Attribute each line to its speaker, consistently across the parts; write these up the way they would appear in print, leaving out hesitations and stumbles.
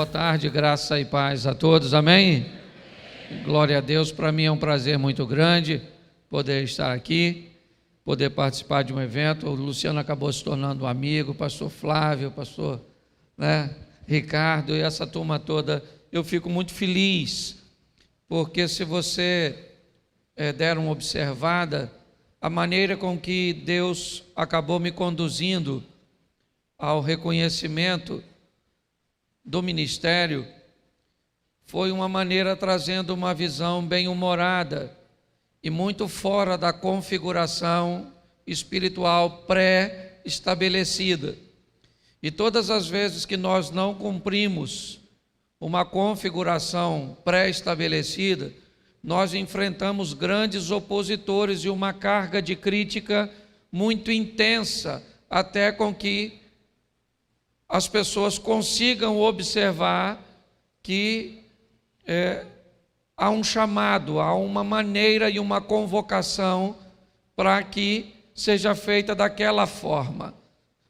Speaker 1: Boa tarde, graça e paz a todos, amém? Glória a Deus, para mim é um prazer muito grande poder estar aqui, poder participar de um evento. O Luciano acabou se tornando um amigo, o pastor Flávio, o pastor Ricardo e essa turma toda. Eu fico muito feliz, porque se você der uma observada, a maneira com que Deus acabou me conduzindo ao reconhecimento do ministério foi uma maneira trazendo uma visão bem-humorada e muito fora da configuração espiritual pré-estabelecida. E todas as vezes que nós não cumprimos uma configuração pré-estabelecida, nós enfrentamos grandes opositores e uma carga de crítica muito intensa, até com que as pessoas consigam observar que há um chamado, há uma maneira e uma convocação para que seja feita daquela forma,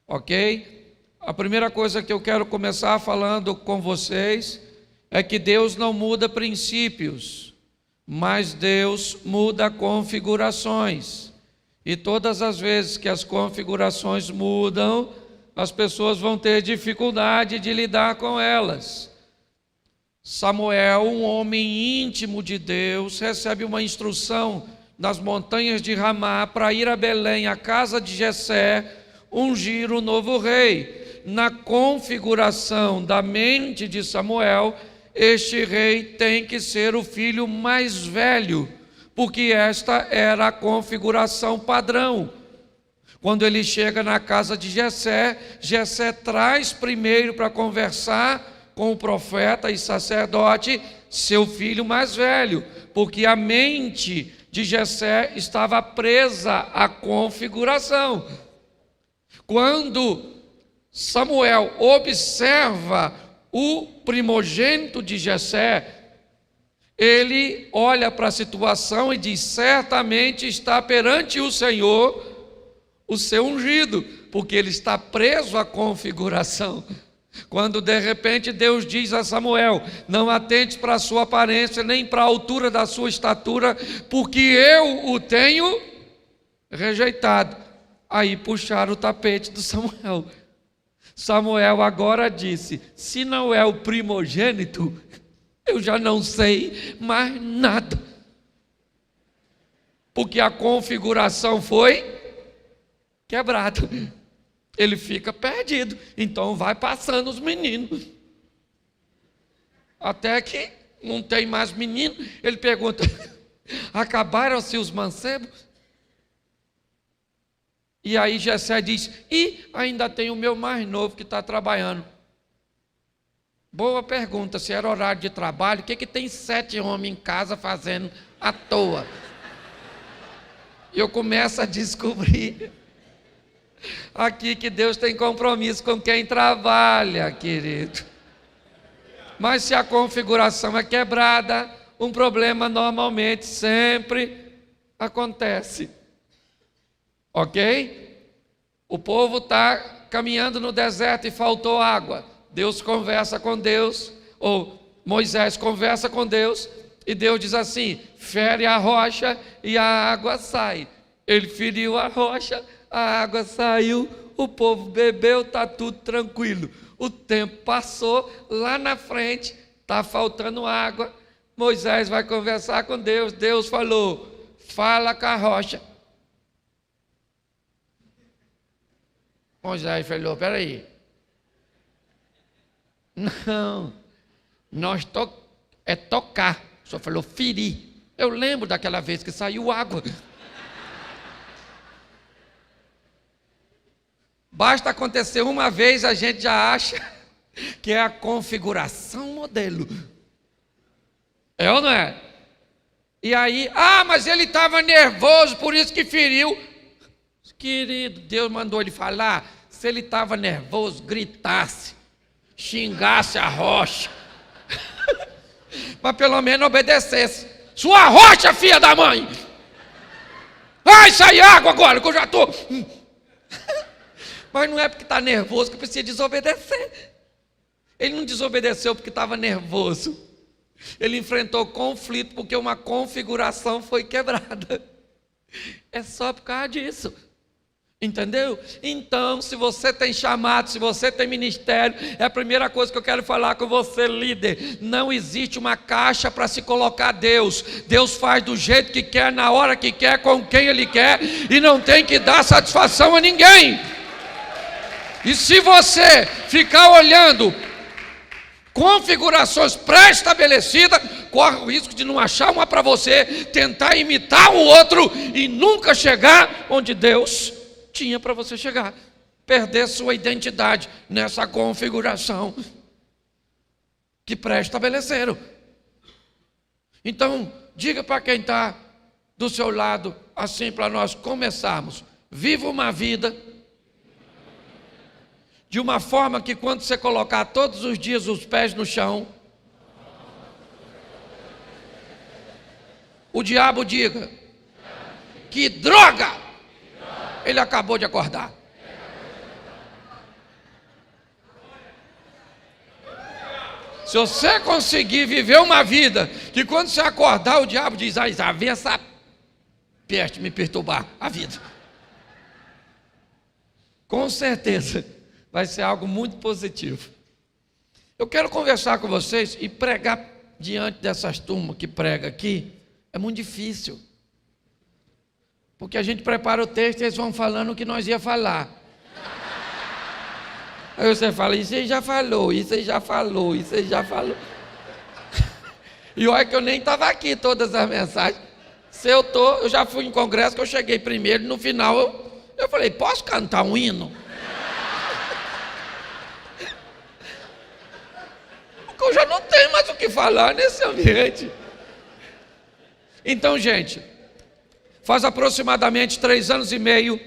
Speaker 1: ok? A primeira coisa que eu quero começar falando com vocês é que Deus não muda princípios, mas Deus muda configurações. E todas as vezes que as configurações mudam, as pessoas vão ter dificuldade de lidar com elas. Samuel, um homem íntimo de Deus, recebe uma instrução nas montanhas de Ramá para ir a Belém, a casa de Jessé, ungir o novo rei. Na configuração da mente de Samuel, este rei tem que ser o filho mais velho, porque esta era a configuração padrão. Quando ele chega na casa de Jessé, Jessé traz primeiro para conversar com o profeta e sacerdote seu filho mais velho, porque a mente de Jessé estava presa à configuração. Quando Samuel observa o primogênito de Jessé, ele olha para a situação e diz: certamente está perante o Senhor o seu ungido, porque ele está preso à configuração. Quando de repente Deus diz a Samuel: não atente para a sua aparência, nem para a altura da sua estatura, porque eu o tenho rejeitado. Aí puxaram o tapete do Samuel. Samuel agora disse: se não é o primogênito, eu já não sei mais nada, porque a configuração foi quebrada. Ele fica perdido, então vai passando os meninos, até que não tem mais menino. Ele pergunta: acabaram-se os mancebos? E aí Jessé diz: e ainda tem o meu mais novo que está trabalhando. Boa pergunta, se era horário de trabalho, o que tem 7 homens em casa fazendo à toa? E eu começo a descobrir aqui que Deus tem compromisso com quem trabalha, querido. Mas se a configuração é quebrada, um problema normalmente sempre acontece. Ok? O povo está caminhando no deserto e faltou água. Deus conversa com Deus, ou Moisés conversa com Deus, e Deus diz assim: fere a rocha e a água sai. Ele feriu a rocha, a água saiu, o povo bebeu, está tudo tranquilo. O tempo passou, lá na frente está faltando água. Moisés vai conversar com Deus. Deus falou: fala com a rocha. Moisés falou: peraí, não, nós tocar. O senhor falou ferir. Eu lembro daquela vez que saiu água. Basta acontecer uma vez, a gente já acha que é a configuração modelo. É ou não é? E aí, mas ele estava nervoso, por isso que feriu. Querido, Deus mandou ele falar. Se ele estava nervoso, gritasse, xingasse a rocha, mas pelo menos obedecesse. Sua rocha, filha da mãe! Vai sair água agora, que eu já estou... Mas não é porque está nervoso que precisa desobedecer. Ele não desobedeceu porque estava nervoso. Ele enfrentou conflito porque uma configuração foi quebrada. É só por causa disso. Entendeu? Então, se você tem chamado, se você tem ministério, é a primeira coisa que eu quero falar com você, líder. Não existe uma caixa para se colocar Deus. Deus faz do jeito que quer, na hora que quer, com quem Ele quer, e não tem que dar satisfação a ninguém. E se você ficar olhando configurações pré-estabelecidas, corre o risco de não achar uma para você, tentar imitar o outro e nunca chegar onde Deus tinha para você chegar. Perder sua identidade nessa configuração que pré-estabeleceram. Então, diga para quem está do seu lado, assim para nós começarmos: viva uma vida de uma forma que quando você colocar todos os dias os pés no chão, o diabo diga: que droga! Ele acabou de acordar. Se você conseguir viver uma vida que quando você acordar, o diabo diz: ah, vem essa peste me perturbar a vida. Com certeza vai ser algo muito positivo. Eu quero conversar com vocês e pregar diante dessas turmas que prega aqui. É muito difícil, porque a gente prepara o texto e eles vão falando o que nós ia falar. Aí você fala: isso aí já falou, isso aí já falou, isso aí já falou. E olha que eu nem estava aqui todas as mensagens. Eu já fui em congresso que eu cheguei primeiro, no final eu falei: posso cantar um hino? Porque eu já não tenho mais o que falar nesse ambiente. Então, gente, faz aproximadamente 3 anos e meio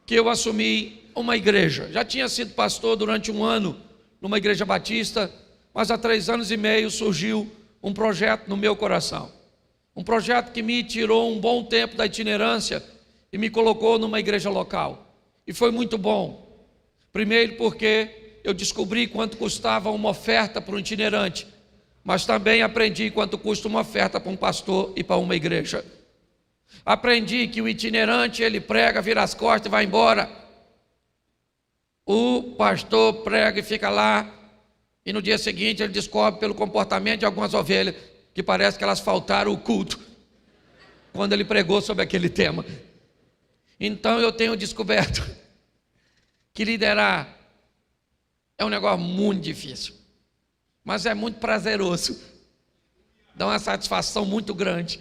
Speaker 1: que eu assumi uma igreja. Já tinha sido pastor durante 1 ano numa igreja batista, mas há 3 anos e meio surgiu um projeto no meu coração. Um projeto que me tirou um bom tempo da itinerância e me colocou numa igreja local. E foi muito bom. Primeiro porque eu descobri quanto custava uma oferta para um itinerante, mas também aprendi quanto custa uma oferta para um pastor e para uma igreja. Aprendi que o itinerante, ele prega, vira as costas e vai embora. O pastor prega e fica lá, e no dia seguinte ele descobre pelo comportamento de algumas ovelhas que parece que elas faltaram o culto quando ele pregou sobre aquele tema. Então eu tenho descoberto que liderar é um negócio muito difícil, mas é muito prazeroso, dá uma satisfação muito grande.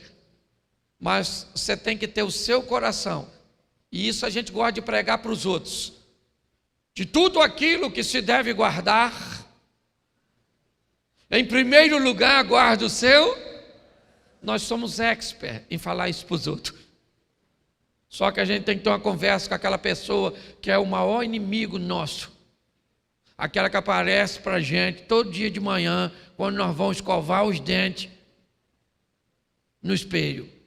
Speaker 1: Mas você tem que ter o seu coração, e isso a gente gosta de pregar para os outros: de tudo aquilo que se deve guardar, em primeiro lugar guarda o seu. Nós somos expert em falar isso para os outros, só que a gente tem que ter uma conversa com aquela pessoa que é o maior inimigo nosso, aquela que aparece para a gente todo dia de manhã, quando nós vamos escovar os dentes no espelho.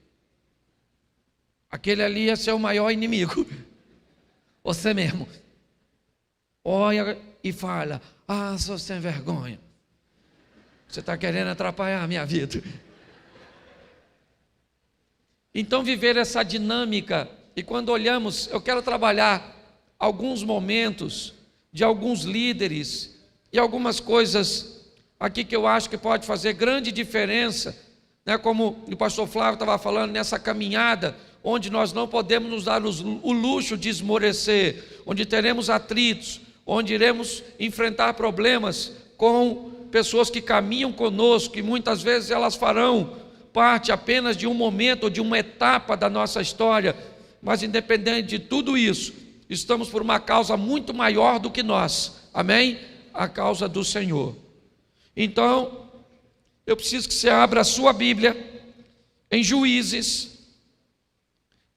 Speaker 1: Aquele ali é seu maior inimigo, você mesmo. Olha e fala: ah, sou sem vergonha, você está querendo atrapalhar a minha vida. Então viver essa dinâmica, e quando olhamos, eu quero trabalhar alguns momentos de alguns líderes e algumas coisas aqui que eu acho que pode fazer grande diferença, né? Como o pastor Flávio estava falando, nessa caminhada onde nós não podemos nos dar o luxo de esmorecer, onde teremos atritos, onde iremos enfrentar problemas com pessoas que caminham conosco, e muitas vezes elas farão parte apenas de um momento ou de uma etapa da nossa história, mas independente de tudo isso, estamos por uma causa muito maior do que nós, amém? A causa do Senhor. Então, eu preciso que você abra a sua Bíblia em Juízes,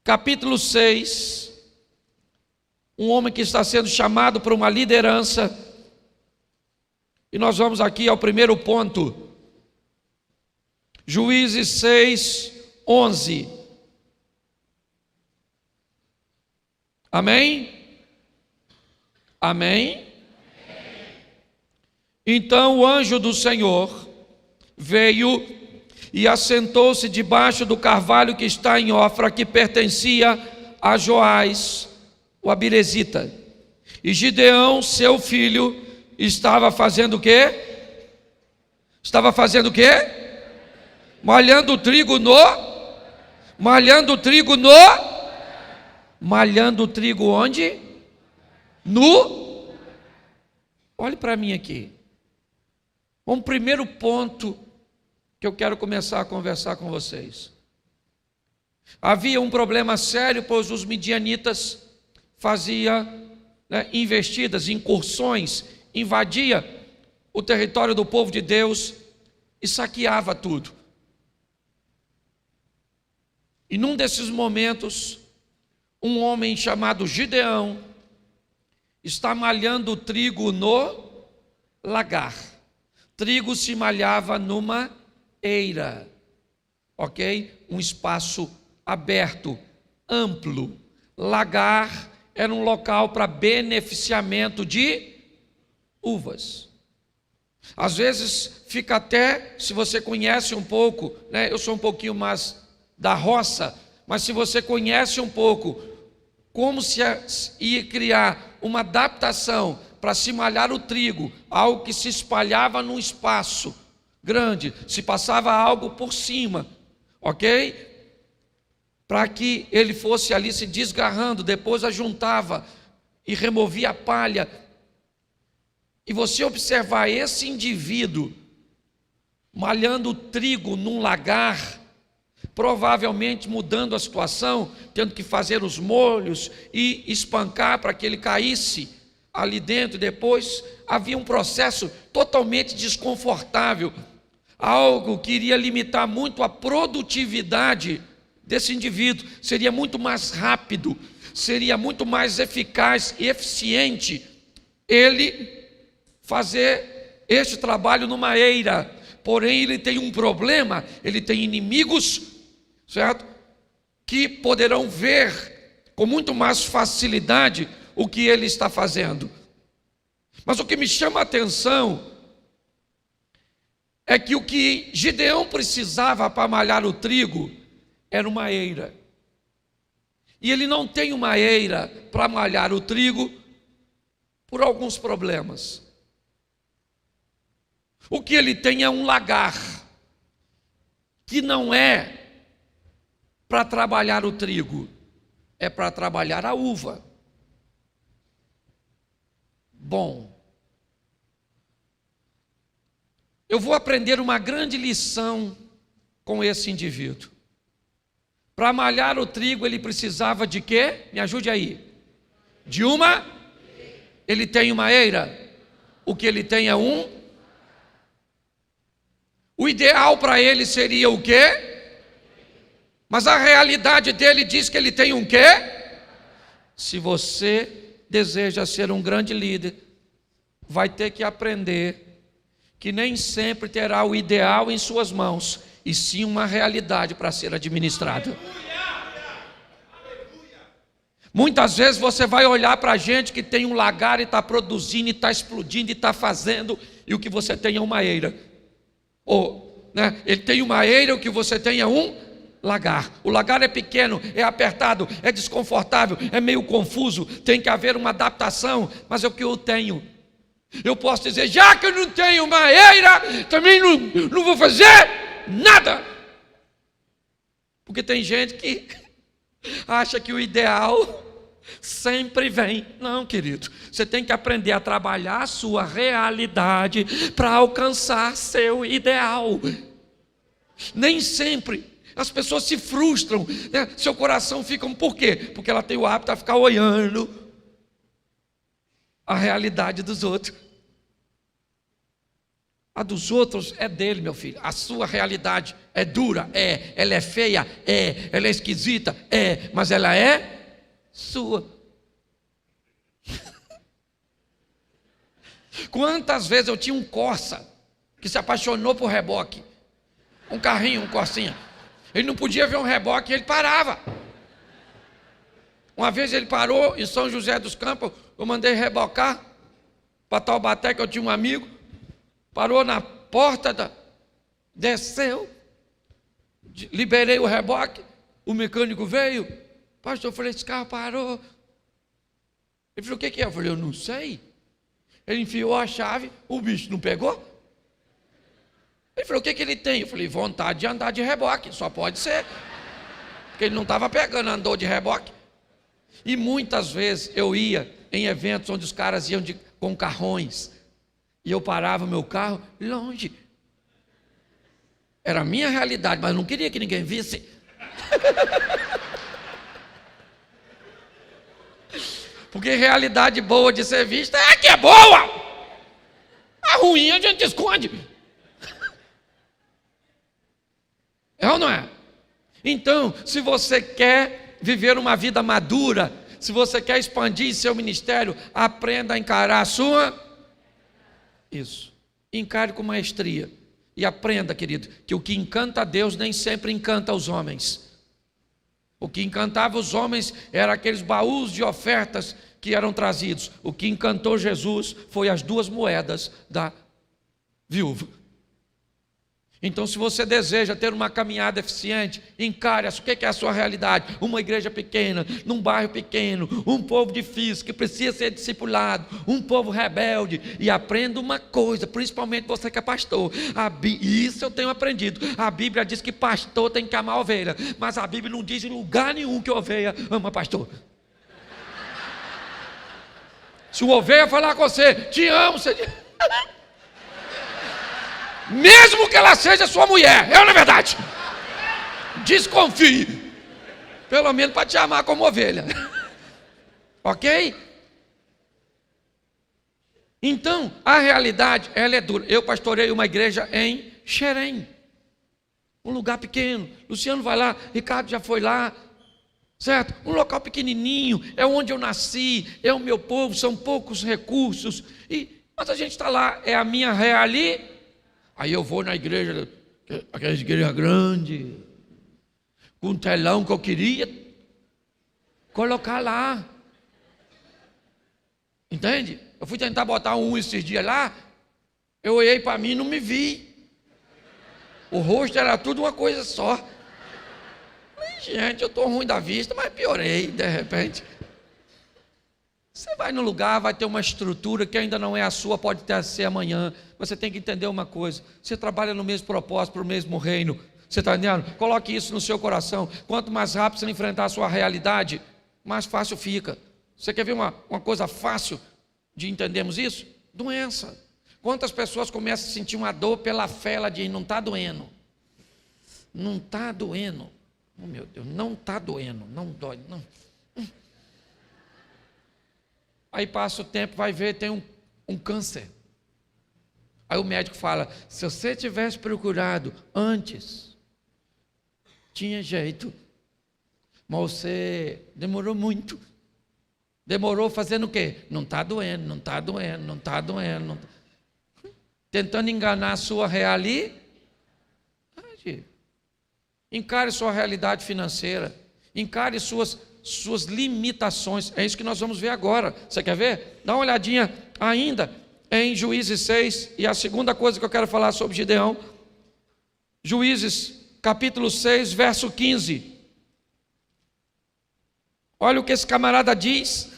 Speaker 1: capítulo 6, um homem que está sendo chamado para uma liderança, e nós vamos aqui ao primeiro ponto, Juízes 6, 11. Amém? Amém? Então o anjo do Senhor veio e assentou-se debaixo do carvalho que está em Ofra, que pertencia a Joás, o Abirezita. E Gideão, seu filho, estava fazendo o quê? Estava fazendo o quê? Malhando trigo onde? Olhe para mim aqui. Um primeiro ponto que eu quero começar a conversar com vocês. Havia um problema sério, pois os midianitas faziam investidas, incursões, invadia o território do povo de Deus e saqueava tudo. E num desses momentos, um homem chamado Gideão está malhando trigo no lagar. Trigo se malhava numa eira, ok? Um espaço aberto, amplo. Lagar era um local para beneficiamento de uvas. Às vezes fica até, se você conhece um pouco, eu sou um pouquinho mais da roça, mas se você conhece um pouco como se ia criar uma adaptação para se malhar o trigo, algo que se espalhava num espaço grande, se passava algo por cima, ok? Para que ele fosse ali se desgarrando, depois ajuntava e removia a palha. E você observar esse indivíduo malhando o trigo num lagar, provavelmente mudando a situação, tendo que fazer os molhos e espancar para que ele caísse ali dentro. Depois havia um processo totalmente desconfortável, algo que iria limitar muito a produtividade desse indivíduo. Seria muito mais rápido, seria muito mais eficaz e eficiente ele fazer este trabalho numa eira. Porém, ele tem um problema, ele tem inimigos, certo? Que poderão ver com muito mais facilidade o que ele está fazendo. Mas o que me chama a atenção é que o que Gideão precisava para malhar o trigo era uma eira. E ele não tem uma eira para malhar o trigo por alguns problemas. O que ele tem é um lagar, que não é para trabalhar o trigo, é para trabalhar a uva. Bom, eu vou aprender uma grande lição com esse indivíduo. Para malhar o trigo ele precisava de quê? Me ajude aí. De uma? Ele tem uma eira? O que ele tem é um? O ideal para ele seria o quê? Mas a realidade dele diz que ele tem um quê? Se você deseja ser um grande líder, vai ter que aprender que nem sempre terá o ideal em suas mãos, e sim uma realidade para ser administrada. Muitas vezes você vai olhar para a gente que tem um lagar e está produzindo, e está explodindo, e está fazendo, e o que você tem é uma eira. Ele tem uma eira, o que você tem é um lagar. O lagar é pequeno, é apertado, é desconfortável, é meio confuso, tem que haver uma adaptação, mas é o que eu tenho. Eu posso dizer, já que eu não tenho uma eira, também não vou fazer nada. Porque tem gente que acha que o ideal sempre vem. Não, querido, você tem que aprender a trabalhar a sua realidade para alcançar seu ideal. Nem sempre as pessoas se frustram, seu coração fica, por quê? Porque ela tem o hábito de ficar olhando a realidade dos outros. A dos outros é dele, meu filho. A sua realidade é dura, ela é feia, ela é esquisita, mas ela é sua. Quantas vezes eu tinha um Corsa que se apaixonou por reboque, um carrinho, um Corsinha. Ele não podia ver um reboque e ele parava. Uma vez ele parou em São José dos Campos, eu mandei rebocar para Taubaté, que eu tinha um amigo. parou na porta, desceu, liberei o reboque, o mecânico veio, pastor, eu falei, esse carro parou. Ele falou, o que é? Eu falei, eu não sei. Ele enfiou a chave, o bicho não pegou. Ele falou, o que ele tem? Eu falei, vontade de andar de reboque, só pode ser. Porque ele não estava pegando, andou de reboque. E muitas vezes eu ia em eventos onde os caras iam com carrões, e eu parava o meu carro longe. Era a minha realidade, mas eu não queria que ninguém visse. Porque realidade boa de ser vista é a que é boa. A ruim a gente esconde. É ou não é? Então, se você quer viver uma vida madura, se você quer expandir seu ministério, aprenda a encarar a sua... Isso. Encare com maestria. E aprenda, querido, que o que encanta a Deus nem sempre encanta os homens. O que encantava os homens eram aqueles baús de ofertas que eram trazidos. O que encantou Jesus foi as 2 moedas da viúva. Então, se você deseja ter uma caminhada eficiente, encare o que é a sua realidade. Uma igreja pequena, num bairro pequeno, um povo difícil, que precisa ser discipulado, um povo rebelde. E aprenda uma coisa, principalmente você que é pastor. Isso eu tenho aprendido. A Bíblia diz que pastor tem que amar a ovelha, mas a Bíblia não diz em lugar nenhum que ovelha ama pastor. Se o ovelha falar com você, te amo, você diz... Mesmo que ela seja sua mulher, é ou não é verdade? Desconfie. Pelo menos para te amar como ovelha. Ok? Então, a realidade, ela é dura. Eu pastorei uma igreja em Xerém, um lugar pequeno. Luciano vai lá, Ricardo já foi lá, certo? Um local pequenininho, é onde eu nasci, é o meu povo, são poucos recursos. Mas a gente está lá, é a minha realidade. Aí eu vou na igreja, aquela igreja grande, com um telão que eu queria colocar lá. Entende? Eu fui tentar botar um esses dias lá, eu olhei para mim e não me vi. O rosto era tudo uma coisa só. Falei, gente, eu estou ruim da vista, mas piorei de repente. Você vai no lugar, vai ter uma estrutura que ainda não é a sua, pode até ser amanhã. Você tem que entender uma coisa: você trabalha no mesmo propósito, para o mesmo reino. Você está entendendo? Coloque isso no seu coração. Quanto mais rápido você enfrentar a sua realidade, mais fácil fica. Você quer ver uma coisa fácil de entendermos isso? Doença. Quantas pessoas começam a sentir uma dor pela fé, ela diz, não está doendo. Não está doendo. Oh, meu Deus, não está doendo, não dói, não. Aí passa o tempo, vai ver, tem um câncer. Aí o médico fala, se você tivesse procurado antes, tinha jeito. Mas você demorou muito. Demorou fazendo o quê? Não está doendo, não está doendo, não está doendo. Não tá... Tentando enganar a sua realidade. Encare sua realidade financeira. Encare suas limitações. É isso que nós vamos ver agora. Você quer ver? Dá uma olhadinha ainda em Juízes 6. E a segunda coisa que eu quero falar sobre Gideão. Juízes capítulo 6, verso 15. Olha o que esse camarada diz.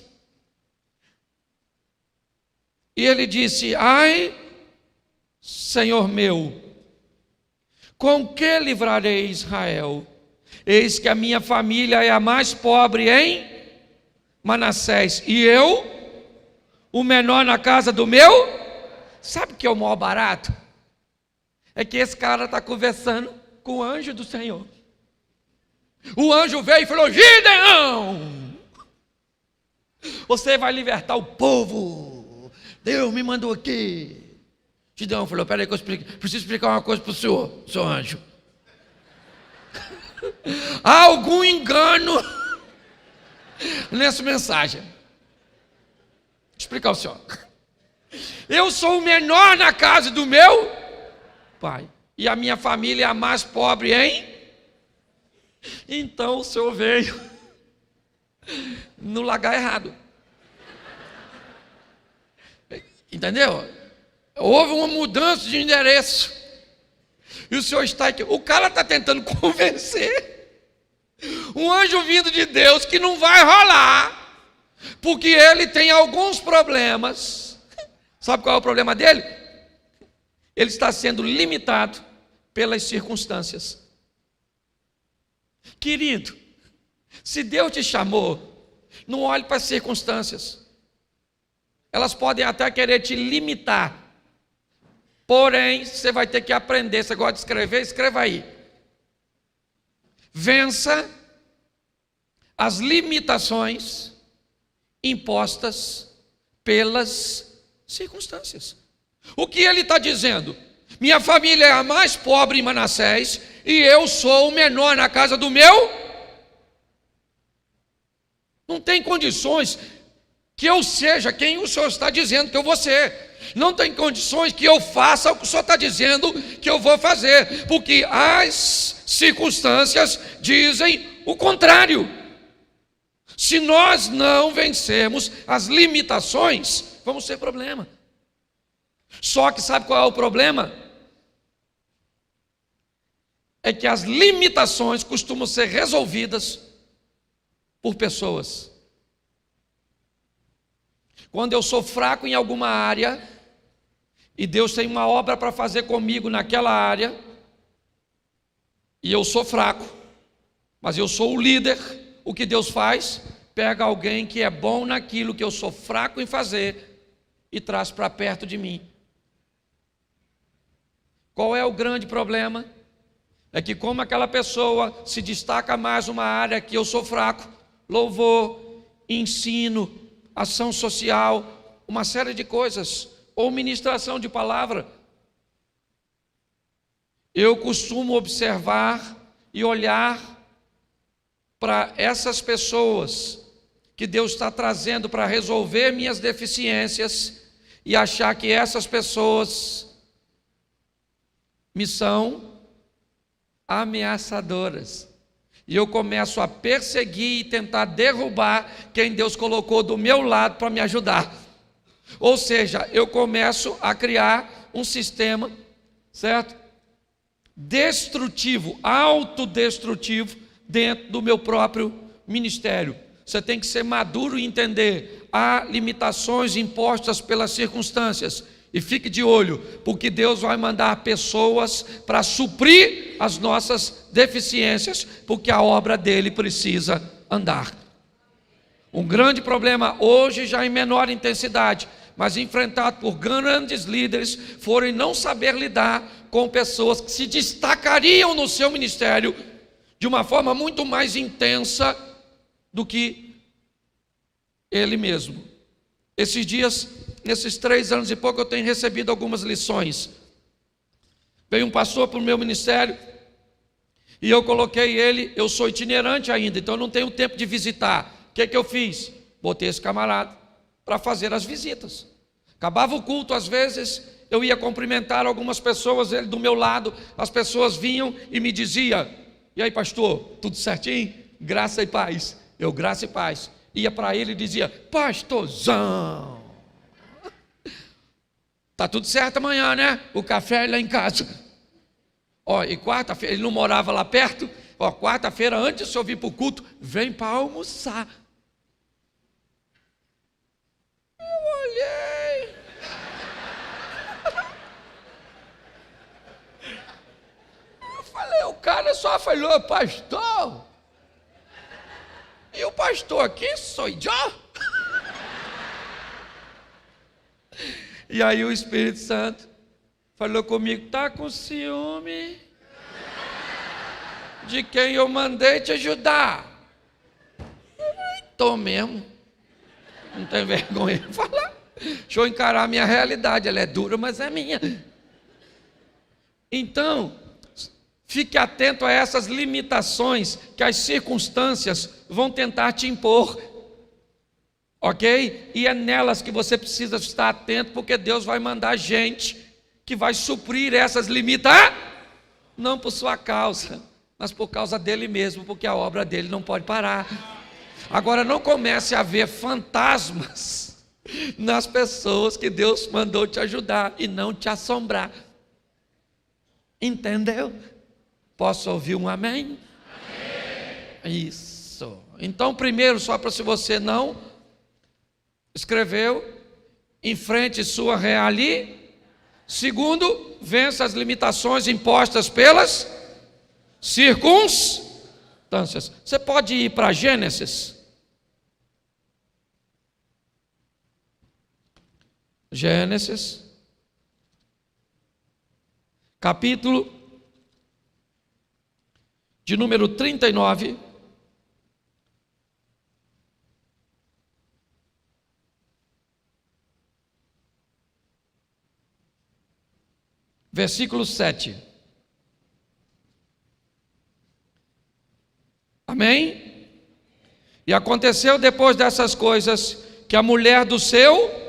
Speaker 1: E ele disse, ai, Senhor meu, com que livrarei Israel? Eis que a minha família é a mais pobre em Manassés, e eu, o menor na casa do meu. Sabe o que é o maior barato? É que esse cara está conversando com o anjo do Senhor. O anjo veio e falou, Gideão, você vai libertar o povo, Deus me mandou aqui. Gideão falou, peraí que eu preciso explicar uma coisa para o senhor, seu anjo. Há algum engano nessa mensagem. Vou explicar ao senhor. Eu sou o menor na casa do meu pai, e a minha família é a mais pobre, hein? Então o senhor veio no lugar errado. Entendeu? Houve uma mudança de endereço. E o senhor está aqui. O cara está tentando convencer um anjo vindo de Deus que não vai rolar, porque ele tem alguns problemas. Sabe qual é o problema dele? Ele está sendo limitado pelas circunstâncias. Querido, se Deus te chamou, não olhe para as circunstâncias. Elas podem até querer te limitar. Porém, você vai ter que aprender. Você gosta de escrever? Escreva aí. Vença as limitações impostas pelas circunstâncias. O que ele está dizendo? Minha família é a mais pobre em Manassés e eu sou o menor na casa do meu. Não tem condições que eu seja quem o senhor está dizendo que eu vou ser. Não tem condições que eu faça o que o senhor está dizendo que eu vou fazer, porque as circunstâncias dizem o contrário. Se nós não vencermos as limitações, vamos ter problema. Só que sabe qual é o problema? É que as limitações costumam ser resolvidas por pessoas. Quando eu sou fraco em alguma área, e Deus tem uma obra para fazer comigo naquela área, e eu sou fraco, mas eu sou o líder, o que Deus faz? Pega alguém que é bom naquilo que eu sou fraco em fazer, e traz para perto de mim. Qual é o grande problema? É que como aquela pessoa se destaca mais numa área que eu sou fraco, louvor, ensino, ação social, uma série de coisas, ou ministração de palavra, eu costumo observar e olhar para essas pessoas que Deus está trazendo para resolver minhas deficiências e achar que essas pessoas me são ameaçadoras. E eu começo a perseguir e tentar derrubar quem Deus colocou do meu lado para me ajudar. Ou seja, eu começo a criar um sistema, certo? Destrutivo, autodestrutivo dentro do meu próprio ministério. Você tem que ser maduro e entender, há limitações impostas pelas circunstâncias. E fique de olho, porque Deus vai mandar pessoas para suprir as nossas deficiências, porque a obra dele precisa andar. Um grande problema hoje, já em menor intensidade, mas enfrentado por grandes líderes, foram não saber lidar com pessoas que se destacariam no seu ministério de uma forma muito mais intensa do que ele mesmo. Esses dias, nesses 3 anos e pouco, eu tenho recebido algumas lições. Veio um pastor para o meu ministério e eu coloquei ele, eu sou itinerante ainda, então eu não tenho tempo de visitar. O que eu fiz? Botei esse camarada para fazer as visitas. Acabava o culto, às vezes eu ia cumprimentar algumas pessoas, ele do meu lado, as pessoas vinham e me diziam: e aí, pastor, tudo certinho? Graça e paz. Eu, graça e paz. Ia para ele e dizia: pastorzão, tá tudo certo amanhã, né? O café é lá em casa. Ó, e quarta-feira, ele não morava lá perto. Ó, quarta-feira, antes de eu vir para o culto, vem para almoçar. Eu olhei. Eu falei, o cara só falou, pastor. E o pastor aqui sou eu. E aí o Espírito Santo falou comigo: tá com ciúme de quem eu mandei te ajudar? Estou mesmo. Não tem vergonha de falar. Deixa eu encarar a minha realidade. Ela é dura, mas é minha. Então, fique atento a essas limitações que as circunstâncias vão tentar te impor. Ok? E é nelas que você precisa estar atento, porque Deus vai mandar gente que vai suprir essas limitações, não por sua causa, mas por causa dele mesmo, porque a obra dele não pode parar. Agora, não comece a ver fantasmas nas pessoas que Deus mandou te ajudar e não te assombrar. Entendeu? Posso ouvir um amém? Amém. Isso. Então, primeiro, só para se você não escreveu, enfrente sua realidade. Segundo, vença as limitações impostas pelas circunstâncias. Você pode ir para Gênesis. Gênesis, capítulo de número 39. Versículo 7. Amém? E aconteceu depois dessas coisas que a mulher do seu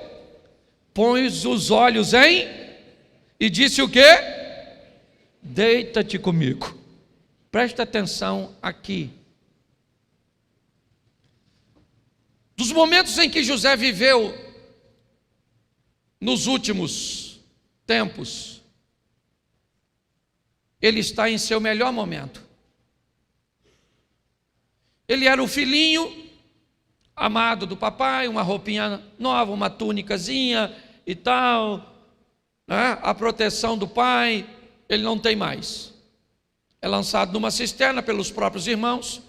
Speaker 1: pôs os olhos em e disse o quê? Deita-te comigo. Presta atenção aqui. Dos momentos em que José viveu nos últimos tempos, ele está em seu melhor momento. Ele era o filhinho amado do papai, uma roupinha nova, uma túnicazinha e tal, né? A proteção do pai, ele não tem mais. É lançado numa cisterna pelos próprios irmãos.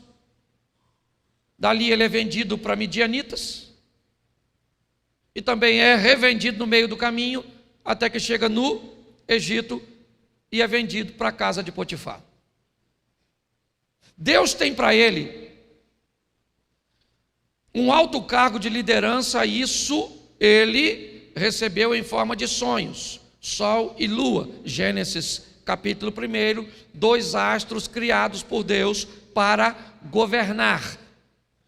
Speaker 1: Dali ele é vendido para midianitas e também é revendido no meio do caminho até que chega no Egito e é vendido para a casa de Potifar. Deus tem para ele um alto cargo de liderança, isso ele recebeu em forma de sonhos, sol e lua. Gênesis capítulo 1, 2 astros criados por Deus para governar.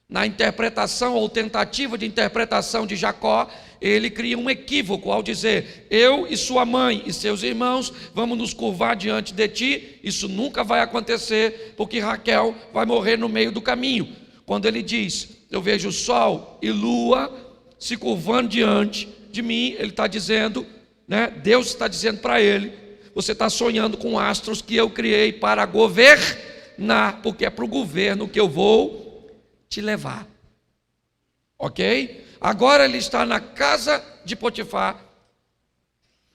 Speaker 1: Na interpretação ou tentativa de interpretação de Jacó, ele cria um equívoco ao dizer: eu e sua mãe e seus irmãos vamos nos curvar diante de ti. Isso nunca vai acontecer, porque Raquel vai morrer no meio do caminho. Quando ele diz: eu vejo sol e lua se curvando diante de mim, ele está dizendo, né? Deus está dizendo para ele: você está sonhando com astros que eu criei para governar, porque é para o governo que eu vou te levar. Ok? Agora ele está na casa de Potifar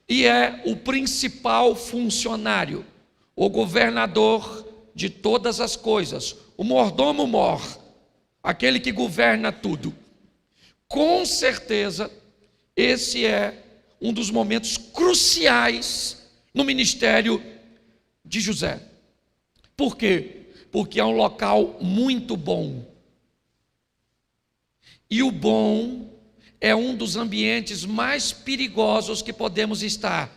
Speaker 1: e é o principal funcionário, o governador de todas as coisas, o mordomo mor, aquele que governa tudo. Com certeza, esse é um dos momentos cruciais no ministério de José. Por quê? Porque é um local muito bom. E o bom é um dos ambientes mais perigosos que podemos estar,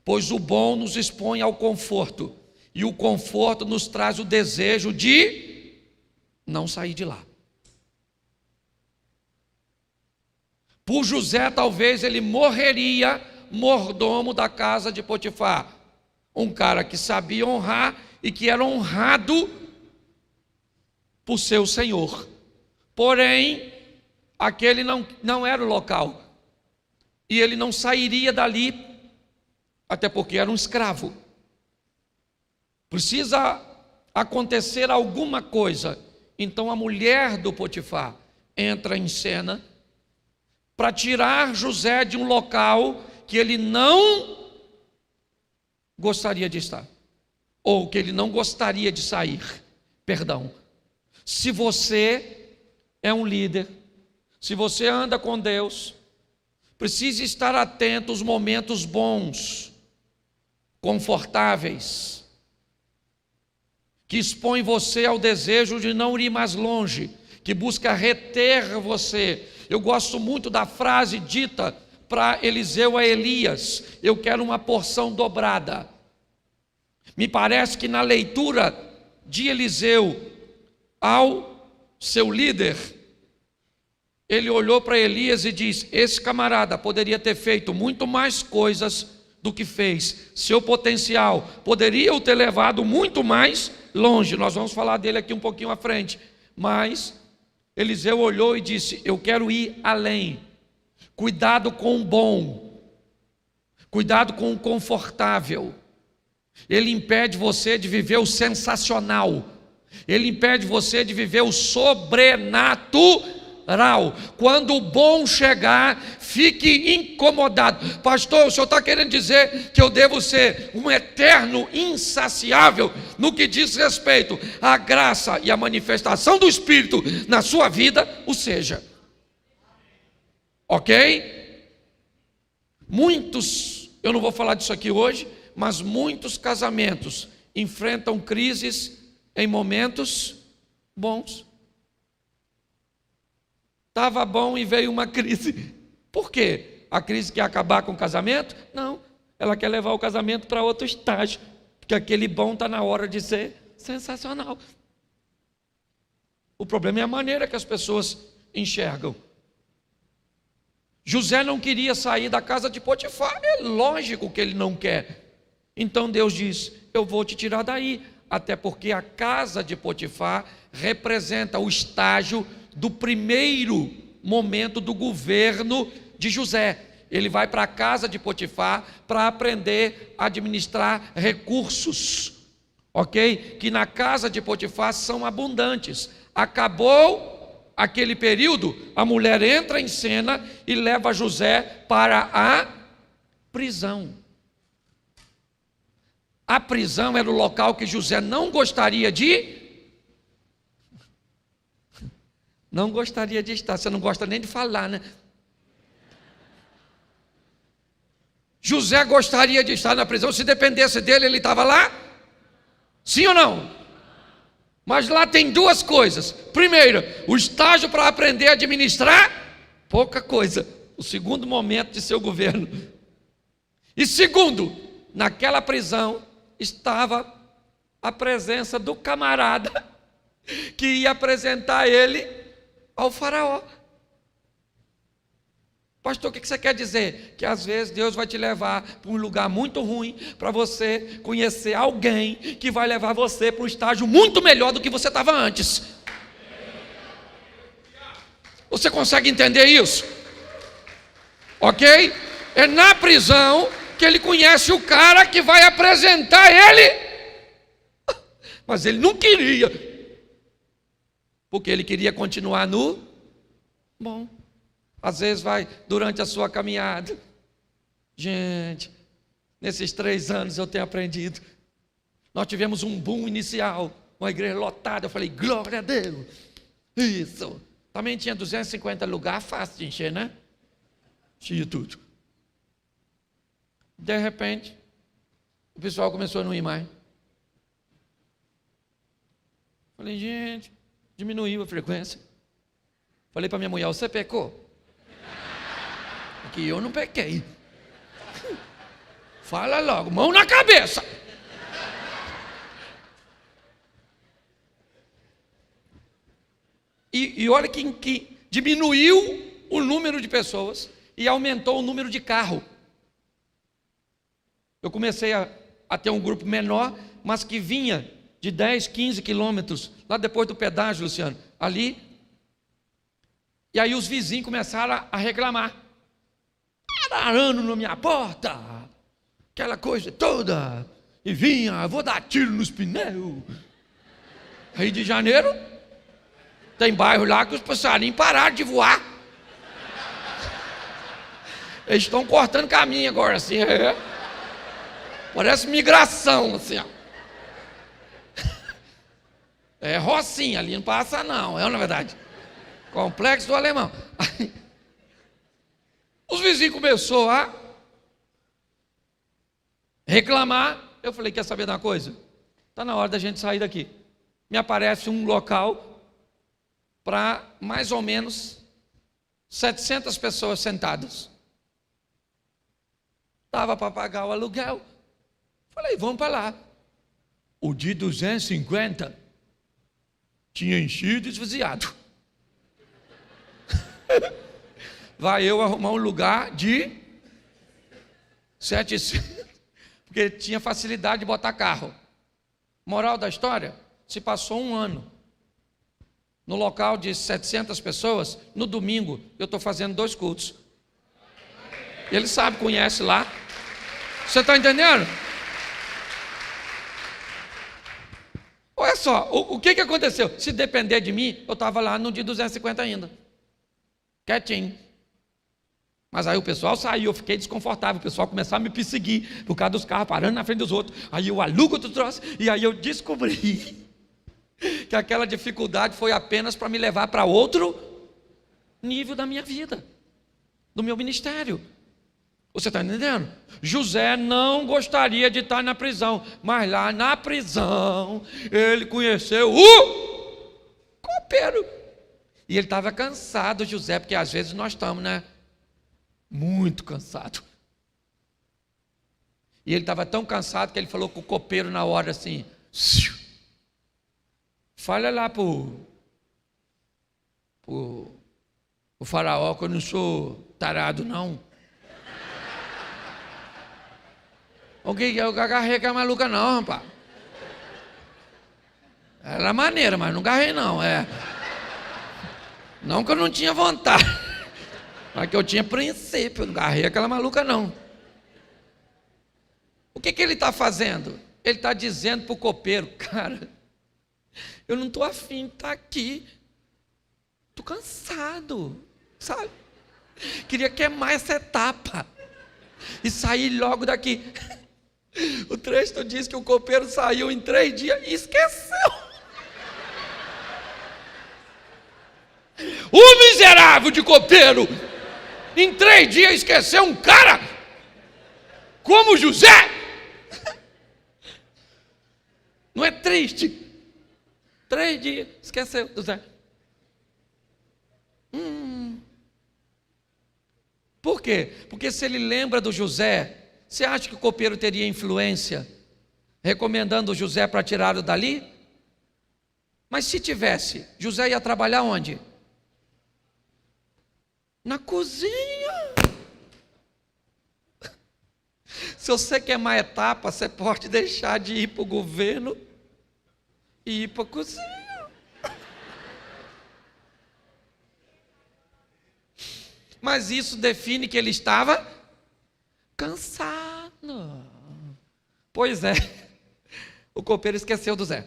Speaker 1: pois o bom nos expõe ao conforto, e o conforto nos traz o desejo de não sair de lá. Por José, talvez ele morreria mordomo da casa de Potifar, um cara que sabia honrar e que era honrado por seu senhor. Porém, aquele não era o local, e ele não sairia dali, até porque era um escravo. Precisa acontecer alguma coisa. Então a mulher do Potifar entra em cena para tirar José de um local que ele não gostaria de estar, ou que ele não gostaria de sair. Perdão. Se você é um líder, se você anda com Deus, precisa estar atento aos momentos bons, confortáveis, que expõem você ao desejo de não ir mais longe, que busca reter você. Eu gosto muito da frase dita para Eliseu a Elias: eu quero uma porção dobrada. Me parece que na leitura de Eliseu ao seu líder, ele olhou para Elias e disse: esse camarada poderia ter feito muito mais coisas do que fez, seu potencial poderia o ter levado muito mais longe. Nós vamos falar dele aqui um pouquinho à frente, mas Eliseu olhou e disse: eu quero ir além. Cuidado com o bom. Cuidado com o confortável. Ele impede você de viver o sensacional. Ele impede você de viver o sobrenatural. Quando o bom chegar, fique incomodado. Pastor, o senhor está querendo dizer que eu devo ser um eterno insaciável no que diz respeito à graça e à manifestação do Espírito na sua vida? O seja. Ok? Muitos, eu não vou falar disso aqui hoje, mas muitos casamentos enfrentam crises em momentos bons. Estava bom e veio uma crise. Por quê? A crise quer acabar com o casamento? Não, ela quer levar o casamento para outro estágio, porque aquele bom está na hora de ser sensacional. O problema é a maneira que as pessoas enxergam. José não queria sair da casa de Potifar, é lógico que ele não quer. Então Deus diz: eu vou te tirar daí, até porque a casa de Potifar representa o estágio do primeiro momento do governo de José. Ele vai para a casa de Potifar para aprender a administrar recursos, ok? Que na casa de Potifar são abundantes. Acabou aquele período, a mulher entra em cena e leva José para a prisão. A prisão era o local que José não gostaria de estar. Você não gosta nem de falar, né? José gostaria de estar na prisão. Se dependesse dele, ele estava lá? Sim ou não? Mas lá tem duas coisas. Primeiro, o estágio para aprender a administrar, pouca coisa. O segundo momento de seu governo. E segundo, naquela prisão estava a presença do camarada que ia apresentar ele ao faraó. Pastor, o que você quer dizer? Que às vezes Deus vai te levar para um lugar muito ruim, para você conhecer alguém que vai levar você para um estágio muito melhor do que você estava antes. Você consegue entender isso? Ok? É na prisão que ele conhece o cara que vai apresentar ele. Mas ele não queria, porque ele queria continuar no bom. Às vezes vai durante a sua caminhada. Gente, nesses 3 anos eu tenho aprendido. Nós tivemos um boom inicial, uma igreja lotada. Eu falei, glória a Deus. Isso. Também tinha 250 lugares, fácil de encher, né? Tinha tudo. De repente, o pessoal começou a não ir mais. Falei, gente, diminuiu a frequência. Falei para minha mulher, você pecou? Porque eu não pequei. Fala logo, mão na cabeça. E olha que diminuiu o número de pessoas e aumentou o número de carro. Eu comecei a ter um grupo menor, mas que vinha de 10, 15 quilômetros, lá depois do pedágio, Luciano, ali. E aí os vizinhos começaram a reclamar. Arando na minha porta, aquela coisa toda. E vinha, vou dar tiro nos pneus. Rio de Janeiro, tem bairro lá que os passarinhos pararam de voar. Eles estão cortando caminho agora, assim. Parece migração, assim, ó. É rocinha, ali não passa não, é na verdade. Complexo do Alemão. Os vizinhos começaram a reclamar. Eu falei, quer saber de uma coisa? Está na hora da gente sair daqui. Me aparece um local para mais ou menos 700 pessoas sentadas. Estava para pagar o aluguel. Falei, vamos para lá. O de 250 tinha enchido e esvaziado. Vai eu arrumar um lugar de 700, porque tinha facilidade de botar carro. Moral da história, se passou 1 ano. No local de 700 pessoas, no domingo, eu estou fazendo 2 cultos. Ele sabe, conhece lá. Você está entendendo? Olha só, o que aconteceu? Se depender de mim, eu estava lá no dia 250 ainda. Quietinho. Mas aí o pessoal saiu, eu fiquei desconfortável. O pessoal começou a me perseguir por causa dos carros parando na frente dos outros. Aí eu alugo outro troço. E aí eu descobri que aquela dificuldade foi apenas para me levar para outro nível da minha vida, do meu ministério. Você está entendendo? José não gostaria de estar na prisão, mas lá na prisão ele conheceu o copeiro. E ele estava cansado, José, porque às vezes nós estamos, né? Muito cansado. E ele estava tão cansado que ele falou com o copeiro na hora assim: fala lá para o faraó que eu não sou tarado não. Alguém eu agarrei aquela maluca não, rapaz. Ela é maneira, mas não agarrei não, Não que eu não tinha vontade, mas que eu tinha princípio, não agarrei aquela maluca não. O que ele está fazendo? Ele está dizendo para o copeiro: cara, eu não estou afim de estar aqui, estou cansado, sabe? Queria queimar essa etapa e sair logo daqui. O texto diz que o copeiro saiu em 3 dias e esqueceu. O miserável de copeiro, em 3 dias esqueceu um cara como José. Não é triste? 3 dias, esqueceu José. Por quê? Porque se ele lembra do José, você acha que o copeiro teria influência recomendando o José para tirá-lo dali? Mas se tivesse, José ia trabalhar onde? Na cozinha. Se você queimar etapa, você pode deixar de ir para o governo e ir para a cozinha. Mas isso define que ele estava cansado. Pois é, o copeiro esqueceu do Zé.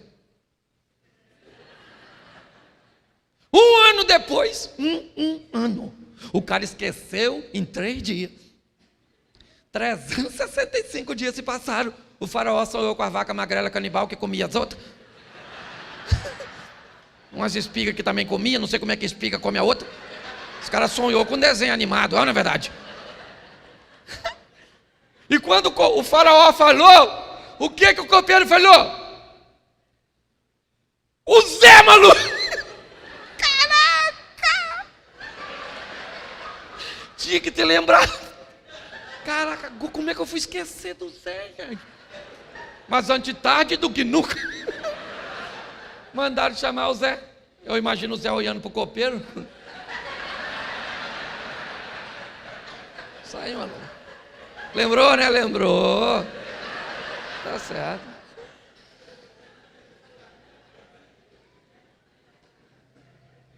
Speaker 1: 1 ano depois, um ano, o cara esqueceu em 3 dias. 365 dias se passaram. O faraó sonhou com a vaca magrela canibal que comia as outras. Umas espigas que também comia, não sei como é que espiga come a outra. Os caras sonhou com um desenho animado, não é verdade? E quando o faraó falou, o que o copeiro falou? O Zé, maluco! Caraca! Tinha que ter lembrado. Caraca, como é que eu fui esquecer do Zé, gente? Mas antes tarde do que nunca. Mandaram chamar o Zé. Eu imagino o Zé olhando pro copeiro. Isso aí, maluco. Lembrou, né? Lembrou. Tá certo.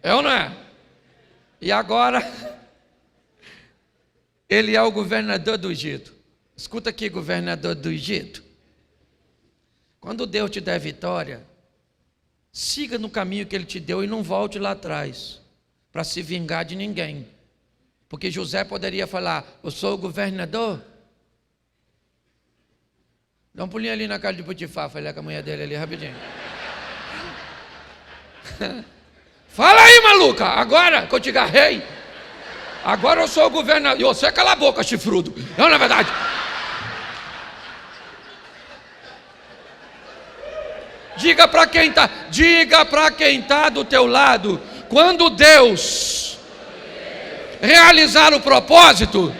Speaker 1: É ou não é? E agora, ele é o governador do Egito. Escuta aqui, governador do Egito. Quando Deus te der vitória, siga no caminho que Ele te deu e não volte lá atrás, para se vingar de ninguém. Porque José poderia falar: eu sou o governador. Dá um pulinho ali na casa de Potifar, falei com a mulher dele ali rapidinho. Fala aí, maluca, agora que eu te agarrei. Agora eu sou o governador. E você cala a boca, chifrudo. Não é verdade? Diga para quem está do teu lado, quando Deus realizar o propósito,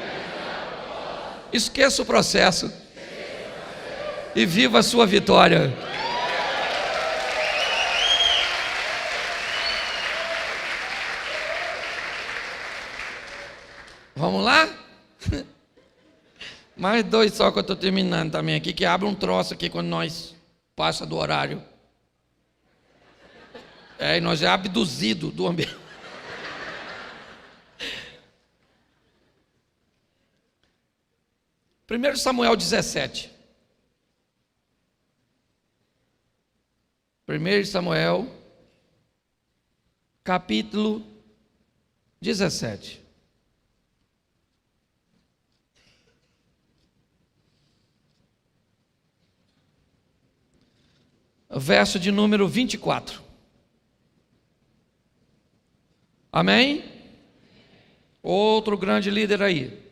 Speaker 1: esqueça o processo e viva a sua vitória. Vamos lá? Mais 2 só que eu estou terminando também aqui, que abre um troço aqui quando nós passa do horário. E nós é abduzido do ambiente. 1 Samuel 17. 1 Samuel, capítulo 17. Verso de número 24. Amém? Outro grande líder aí.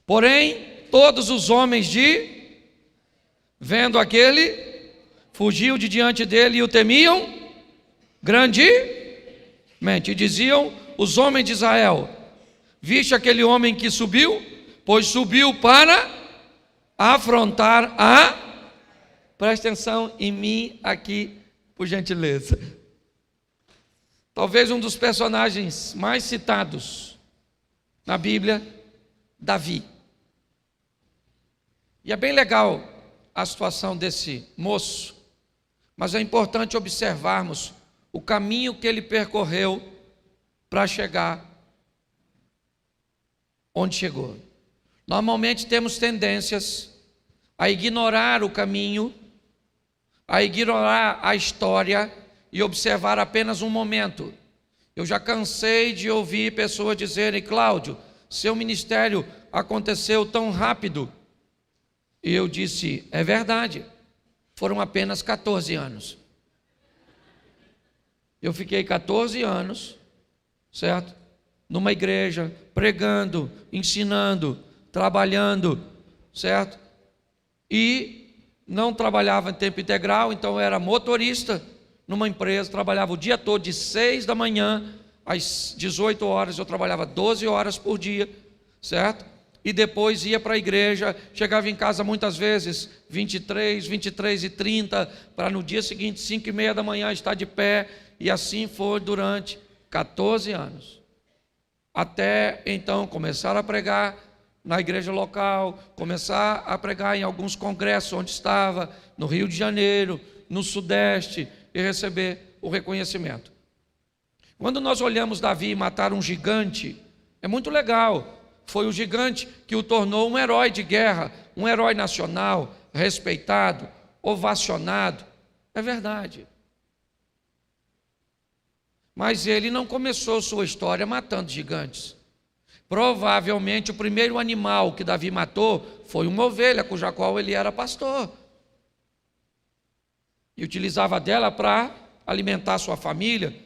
Speaker 1: Porém, todos os homens vendo aquele, fugiam de diante dele e o temiam grandemente. E diziam os homens de Israel: viste aquele homem que subiu? Pois subiu para afrontar Presta atenção em mim aqui, por gentileza. Talvez um dos personagens mais citados na Bíblia, Davi. E é bem legal a situação desse moço, mas é importante observarmos o caminho que ele percorreu para chegar onde chegou. Normalmente temos tendências a ignorar o caminho, a ignorar a história e observar apenas um momento. Eu já cansei de ouvir pessoas dizerem: Cláudio, seu ministério aconteceu tão rápido. E eu disse: é verdade, foram apenas 14 anos. Eu fiquei 14 anos, certo? Numa igreja, pregando, ensinando, trabalhando, certo? E não trabalhava em tempo integral, então eu era motorista numa empresa, trabalhava o dia todo, de 6 da manhã às 18 horas, eu trabalhava 12 horas por dia, certo? E depois ia para a igreja, chegava em casa muitas vezes 23h30, para no dia seguinte, 5h30 da manhã, estar de pé, e assim foi durante 14 anos. Até então começar a pregar na igreja local, começar a pregar em alguns congressos onde estava, no Rio de Janeiro, no Sudeste, e receber o reconhecimento. Quando nós olhamos Davi matar um gigante, é muito legal. Foi o gigante que o tornou um herói de guerra, um herói nacional, respeitado, ovacionado. É verdade. Mas ele não começou sua história matando gigantes. Provavelmente o primeiro animal que Davi matou foi uma ovelha, cuja qual ele era pastor. E utilizava dela para alimentar sua família.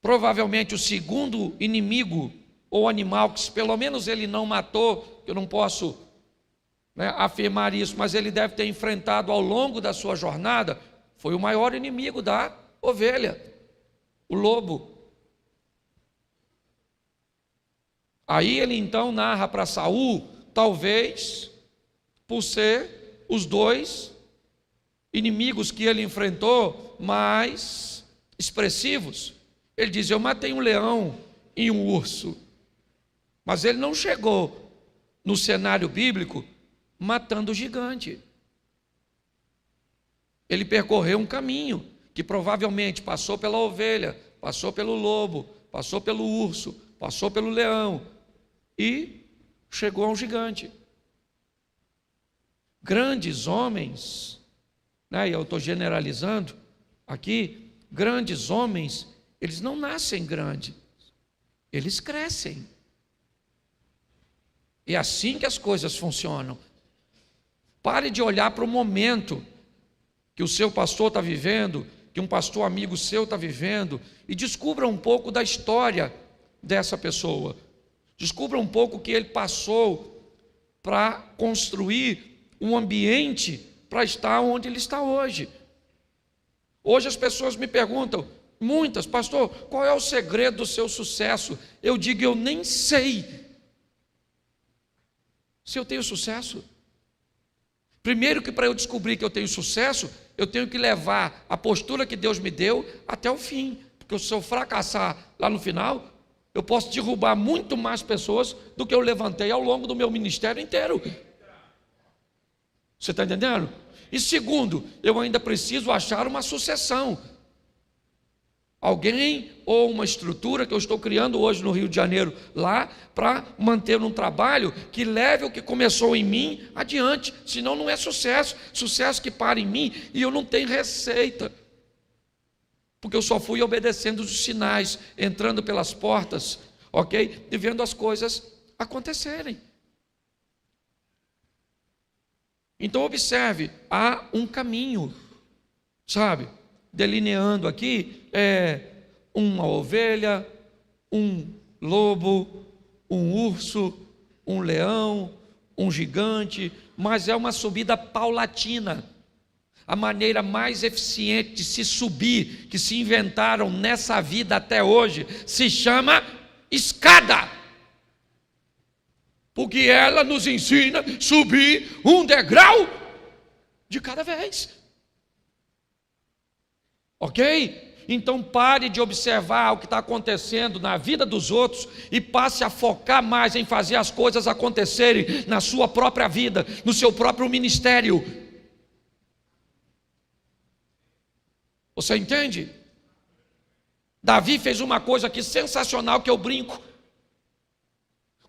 Speaker 1: Provavelmente o segundo inimigo ou animal que pelo menos ele não matou, eu não posso afirmar isso, mas ele deve ter enfrentado ao longo da sua jornada, foi o maior inimigo da ovelha, o lobo. Aí ele então narra para Saul, talvez por ser os dois inimigos que ele enfrentou mais expressivos. Ele diz: eu matei um leão e um urso. Mas ele não chegou no cenário bíblico matando o gigante. Ele percorreu um caminho que provavelmente passou pela ovelha, passou pelo lobo, passou pelo urso, passou pelo leão e chegou ao gigante. Grandes homens, eu estou generalizando aqui, grandes homens, eles não nascem grandes, eles crescem. É assim que as coisas funcionam. Pare de olhar para o momento que o seu pastor está vivendo, que um pastor amigo seu está vivendo, e descubra um pouco da história dessa pessoa. Descubra um pouco o que ele passou para construir um ambiente para estar onde ele está hoje. Hoje as pessoas me perguntam, muitas: pastor, qual é o segredo do seu sucesso? Eu digo: eu nem sei se eu tenho sucesso. Primeiro que para eu descobrir que eu tenho sucesso, eu tenho que levar a postura que Deus me deu até o fim. Porque se eu fracassar lá no final, eu posso derrubar muito mais pessoas do que eu levantei ao longo do meu ministério inteiro. Você está entendendo? E segundo, eu ainda preciso achar uma sucessão. Alguém ou uma estrutura que eu estou criando hoje no Rio de Janeiro, lá, para manter um trabalho que leve o que começou em mim adiante. Senão não é sucesso. Sucesso que para em mim e eu não tenho receita. Porque eu só fui obedecendo os sinais, entrando pelas portas, ok? E vendo as coisas acontecerem. Então observe, há um caminho, sabe? Delineando aqui, uma ovelha, um lobo, um urso, um leão, um gigante, mas é uma subida paulatina. A maneira mais eficiente de se subir, que se inventaram nessa vida até hoje, se chama escada. Porque ela nos ensina a subir um degrau de cada vez. Ok? Então pare de observar o que está acontecendo na vida dos outros e passe a focar mais em fazer as coisas acontecerem na sua própria vida, no seu próprio ministério. Você entende? Davi fez uma coisa aqui sensacional que eu brinco.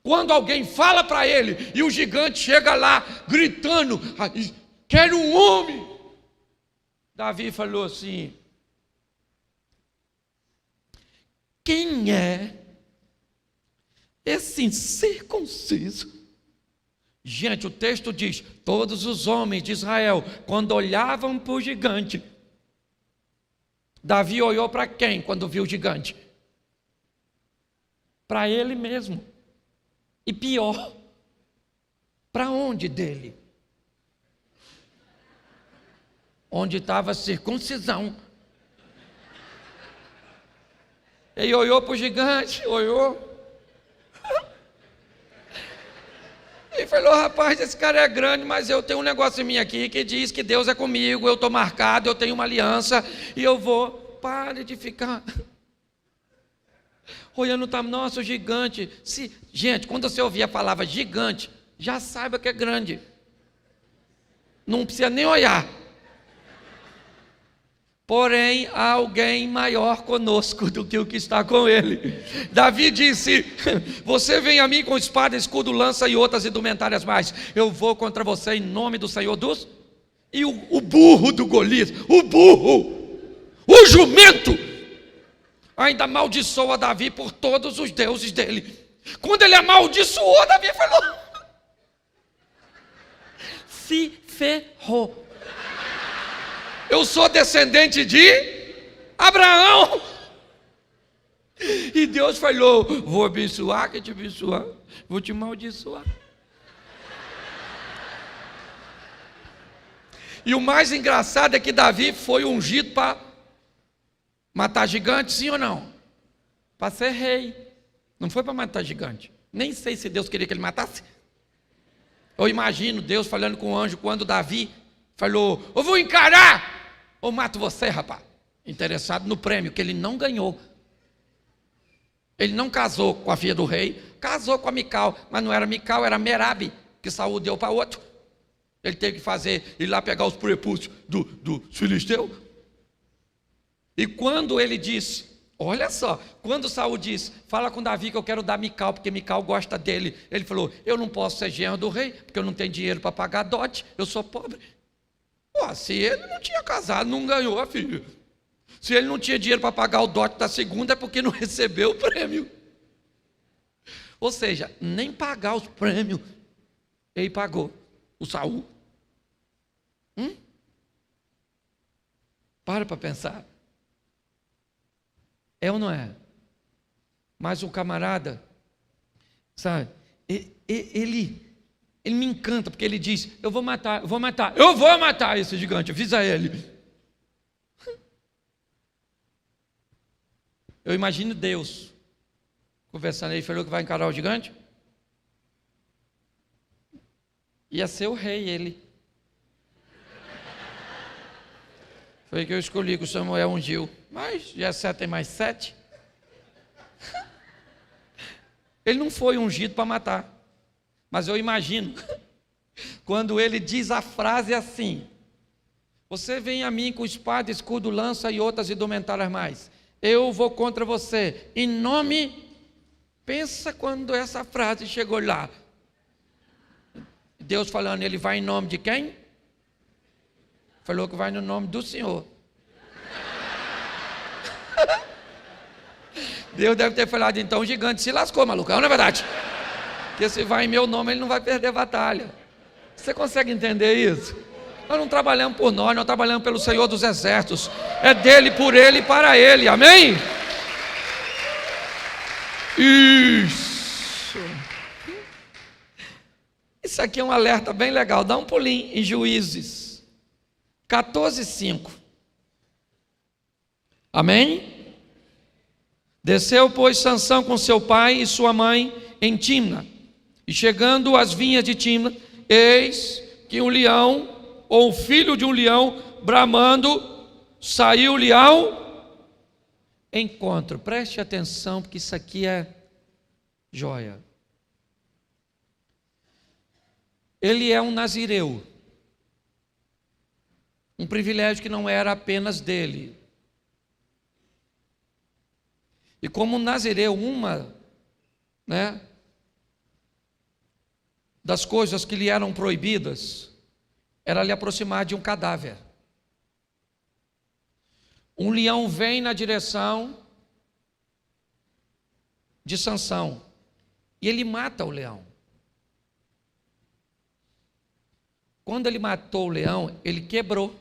Speaker 1: Quando alguém fala para ele e o gigante chega lá gritando, quero um homem. Davi falou assim: quem é esse incircunciso? Gente, o texto diz: todos os homens de Israel, quando olhavam para o gigante, Davi olhou para quem quando viu o gigante? Para ele mesmo. E pior, para onde dele? Onde estava a circuncisão. Ele olhou para o gigante, olhou. E falou: rapaz, esse cara é grande, mas eu tenho um negócio em mim aqui que diz que Deus é comigo, eu estou marcado, eu tenho uma aliança, e eu vou. Pare de ficar olhando, tá, nossa, o gigante. Gente, quando você ouvir a palavra gigante, já saiba que é grande. Não precisa nem olhar. Porém, há alguém maior conosco do que o que está com ele. Davi disse: você vem a mim com espada, escudo, lança e outras indumentárias mais. Eu vou contra você em nome do Senhor dos... E o burro do Golias, o jumento, ainda amaldiçoa Davi por todos os deuses dele. Quando ele amaldiçoou, Davi falou: se ferrou. Eu sou descendente de Abraão. E Deus falou: vou abençoar, que te abençoar, vou te amaldiçoar. E o mais engraçado é que Davi foi ungido para matar gigante, sim ou não? Para ser rei. Não foi para matar gigante. Nem sei se Deus queria que ele matasse. Eu imagino Deus falando com o anjo quando Davi falou: eu vou encarar ou mato você, rapaz. Interessado no prêmio que ele não ganhou. Ele não casou com a filha do rei, casou com a Mical, mas não era Mical, era Merabe, que Saul deu para outro. Ele teve que ir lá pegar os prepúcios do filisteu. E quando ele disse, olha só, quando Saul disse: fala com Davi que eu quero dar Mical, porque Mical gosta dele. Ele falou: eu não posso ser genro do rei, porque eu não tenho dinheiro para pagar dote, eu sou pobre. Pô, se ele não tinha casado, não ganhou a filha. Se ele não tinha dinheiro para pagar o dote da segunda, é porque não recebeu o prêmio. Ou seja, nem pagar os prêmios ele pagou. O Saul. Para pensar. É ou não é? Mas o camarada, sabe, ele me encanta, porque ele diz: eu vou matar esse gigante, avisa ele. Eu imagino Deus conversando, ele falou que vai encarar o gigante. Ia ser o rei, ele. Foi que eu escolhi, que o Samuel ungiu. Mas Jessé tem mais 7. Ele não foi ungido para matar. Mas eu imagino quando ele diz a frase assim: você vem a mim com espada, escudo, lança e outras indumentárias mais, eu vou contra você, em nome... Pensa quando essa frase chegou lá, Deus falando, ele vai em nome de quem? Falou que vai no nome do Senhor. Deus deve ter falado, então o gigante se lascou, malucão, não é verdade? Porque se vai em meu nome, ele não vai perder batalha. Você consegue entender isso? Nós não trabalhamos por nós trabalhamos pelo Senhor dos Exércitos. É dele, por ele e para ele, amém? Isso aqui é um alerta bem legal. Dá um pulinho em Juízes 14:5. Amém? Desceu, pois, Sansão com seu pai e sua mãe em Timna, e chegando às vinhas de Timna, eis que um leão, ou o filho de um leão, bramando, saiu-lhe ao encontro. Preste atenção, porque isso aqui é joia. Ele é um nazireu, um privilégio que não era apenas dele. E como um nazireu, uma das coisas que lhe eram proibidas era lhe aproximar de um cadáver. Um leão vem na direção de Sansão e ele mata o leão. Quando ele matou o leão, ele quebrou.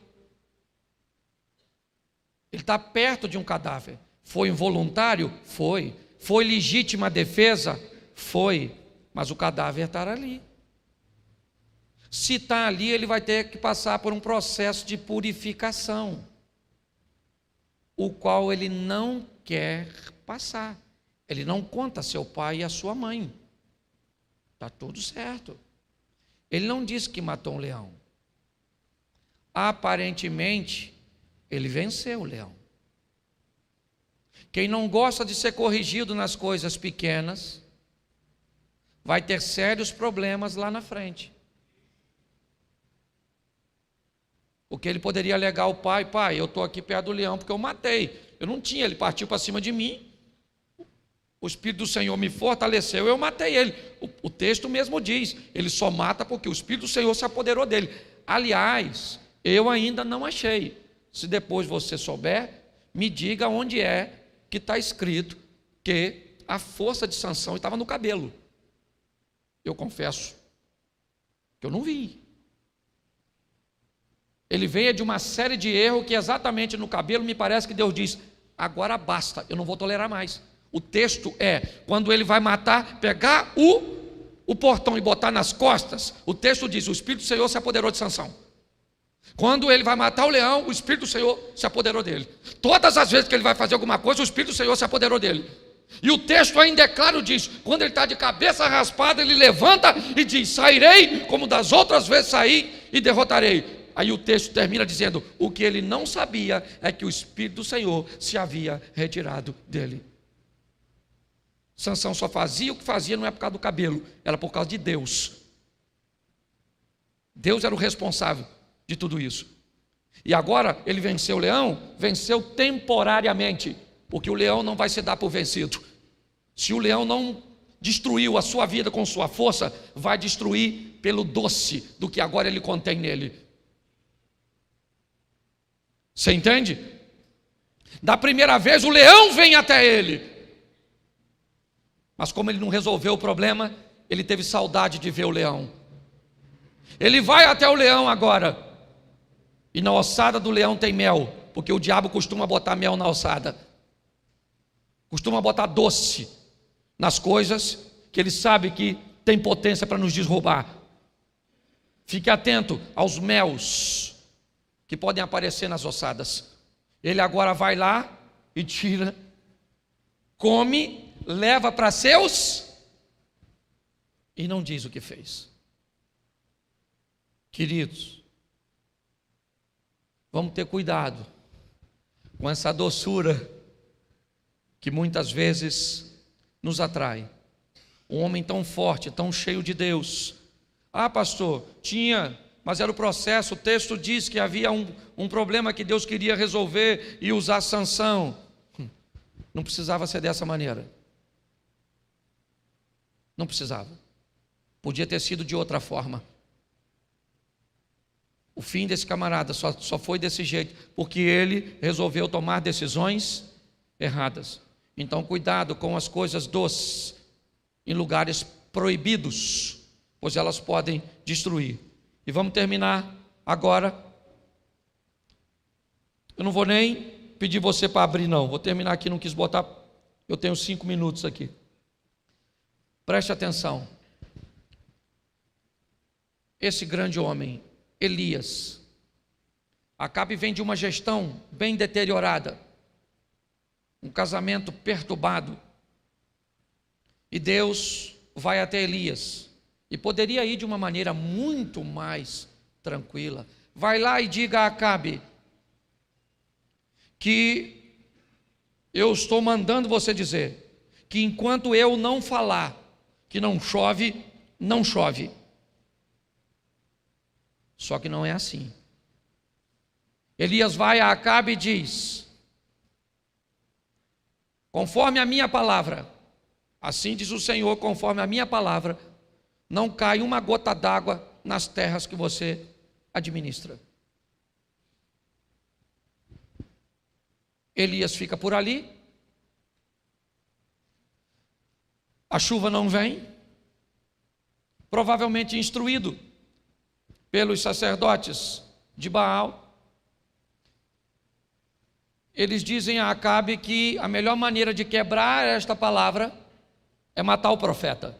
Speaker 1: Ele está perto de um cadáver. Foi involuntário? Foi. Foi legítima defesa? Foi. Mas o cadáver está ali. Se está ali, ele vai ter que passar por um processo de purificação, o qual ele não quer passar. Ele não conta a seu pai e a sua mãe. Está tudo certo. Ele não disse que matou um leão. Aparentemente, ele venceu o leão. Quem não gosta de ser corrigido nas coisas pequenas, vai ter sérios problemas lá na frente. Porque ele poderia alegar ao pai, eu estou aqui perto do leão porque eu matei. Eu não tinha, ele partiu para cima de mim. O Espírito do Senhor me fortaleceu, eu matei ele. O texto mesmo diz, ele só mata porque o Espírito do Senhor se apoderou dele. Aliás, eu ainda não achei. Se depois você souber, me diga onde é que está escrito que a força de Sansão estava no cabelo. Eu confesso que eu não vi. Ele veio de uma série de erros que exatamente no cabelo me parece que Deus diz, agora basta, eu não vou tolerar mais. O texto é, quando ele vai matar, pegar o portão e botar nas costas, o texto diz, o Espírito do Senhor se apoderou de Sansão. Quando ele vai matar o leão, o Espírito do Senhor se apoderou dele. Todas as vezes que ele vai fazer alguma coisa, o Espírito do Senhor se apoderou dele. E o texto ainda é claro disso, quando ele está de cabeça raspada, ele levanta e diz, sairei como das outras vezes saí e derrotarei. Aí o texto termina dizendo, o que ele não sabia é que o Espírito do Senhor se havia retirado dele. Sansão só fazia o que fazia, não é por causa do cabelo, era por causa de Deus. Deus era o responsável de tudo isso. E agora ele venceu o leão, venceu temporariamente, porque o leão não vai se dar por vencido. Se o leão não destruiu a sua vida com sua força, vai destruir pelo doce do que agora ele contém nele. Você entende? Da primeira vez o leão vem até ele, mas como ele não resolveu o problema, ele teve saudade de ver o leão. Ele vai até o leão agora, e na ossada do leão tem mel, porque o diabo costuma botar mel na ossada, costuma botar doce nas coisas que ele sabe que tem potência para nos derrubar. Fique atento aos mels que podem aparecer nas ossadas. Ele agora vai lá e tira, come, leva para seus e não diz o que fez. Queridos, vamos ter cuidado com essa doçura que muitas vezes nos atrai. Um homem tão forte, tão cheio de Deus, Ah, pastor, tinha, mas era o processo. O texto diz que havia um problema que Deus queria resolver e usar Sansão. Não precisava ser dessa maneira. Não precisava. Podia ter sido de outra forma. O fim desse camarada só foi desse jeito, porque ele resolveu tomar decisões erradas. Então, cuidado com as coisas doces em lugares proibidos, pois elas podem destruir. E vamos terminar agora. Eu não vou nem pedir você para abrir, não. Vou terminar aqui, não quis botar. Eu tenho 5 minutos aqui. Preste atenção. Esse grande homem, Elias, Acabe vem de uma gestão bem deteriorada, um casamento perturbado, e Deus vai até Elias, e poderia ir de uma maneira muito mais tranquila. Vai lá e diga a Acabe que eu estou mandando você dizer que enquanto eu não falar que não chove, não chove. Só que não é assim. Elias vai a Acabe e diz: conforme a minha palavra, assim diz o Senhor, conforme a minha palavra, não cai uma gota d'água nas terras que você administra. Elias fica por ali, a chuva não vem, provavelmente instruído pelos sacerdotes de Baal. Eles dizem a Acabe que a melhor maneira de quebrar esta palavra é matar o profeta.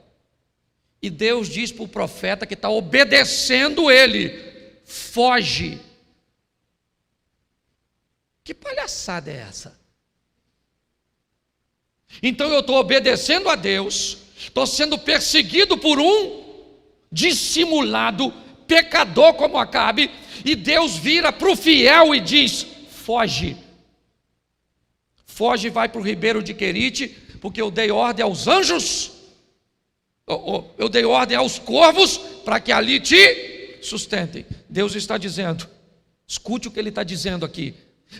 Speaker 1: E Deus diz para o profeta que está obedecendo ele: foge. Que palhaçada é essa? Então eu estou obedecendo a Deus, estou sendo perseguido por um dissimulado pecador como Acabe, e Deus vira para o fiel e diz: foge. Foge e vai para o ribeiro de Querite, porque eu dei ordem aos anjos, eu dei ordem aos corvos para que ali te sustentem. Deus está dizendo, escute o que Ele está dizendo aqui: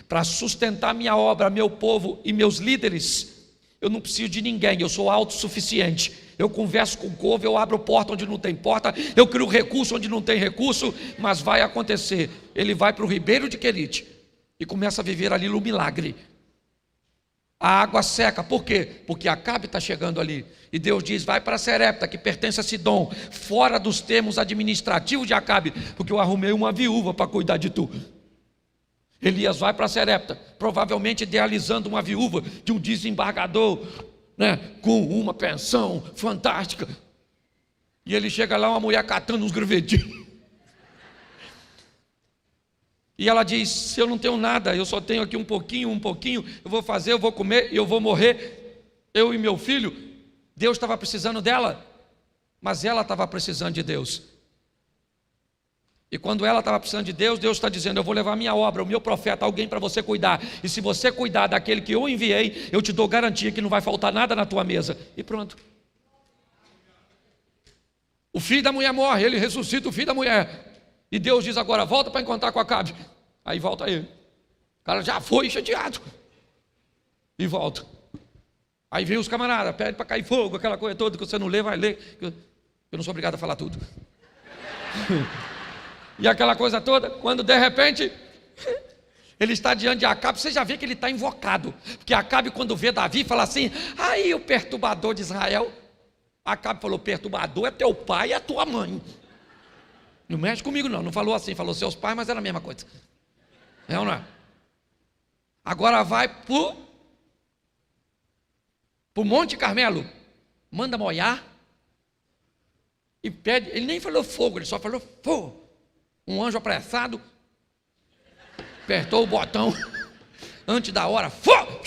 Speaker 1: para sustentar minha obra, meu povo e meus líderes, eu não preciso de ninguém, eu sou autossuficiente. Eu converso com o corvo, eu abro porta onde não tem porta, eu crio recurso onde não tem recurso, mas vai acontecer. Ele vai para o ribeiro de Querite e começa a viver ali no milagre. A água seca, por quê? Porque Acabe está chegando ali, e Deus diz: vai para Serepta, que pertence a Sidom, fora dos termos administrativos de Acabe, porque eu arrumei uma viúva para cuidar de tu. Elias vai para Serepta, provavelmente idealizando uma viúva de um desembargador, né, com uma pensão fantástica, e ele chega lá, uma mulher catando uns gravetinhos, e ela diz: se eu não tenho nada, eu só tenho aqui um pouquinho, eu vou fazer, eu vou comer e eu vou morrer, eu e meu filho. Deus estava precisando dela, mas ela estava precisando de Deus. E quando ela estava precisando de Deus, Deus está dizendo: eu vou levar minha obra, o meu profeta, alguém para você cuidar, e se você cuidar daquele que eu enviei, eu te dou garantia que não vai faltar nada na tua mesa. E pronto. O filho da mulher morre, ele ressuscita o filho da mulher, e Deus diz agora: volta para encontrar com Acabe. Aí volta ele, o cara já foi chateado, e volta. Aí vem os camaradas, pede para cair fogo, aquela coisa toda que você não lê, vai ler. Eu não sou obrigado a falar tudo. E aquela coisa toda, quando de repente ele está diante de Acabe, você já vê que ele está invocado, porque Acabe, quando vê Davi, fala assim: aí o perturbador de Israel. Acabe falou: perturbador é teu pai e a tua mãe. Não mexe comigo não, não falou assim, falou seus pais, mas era a mesma coisa. É ou não é? Agora vai para o Monte Carmelo, manda molhar e pede. Ele nem falou fogo, ele só falou fogo. Um anjo apressado apertou o botão antes da hora, fogo.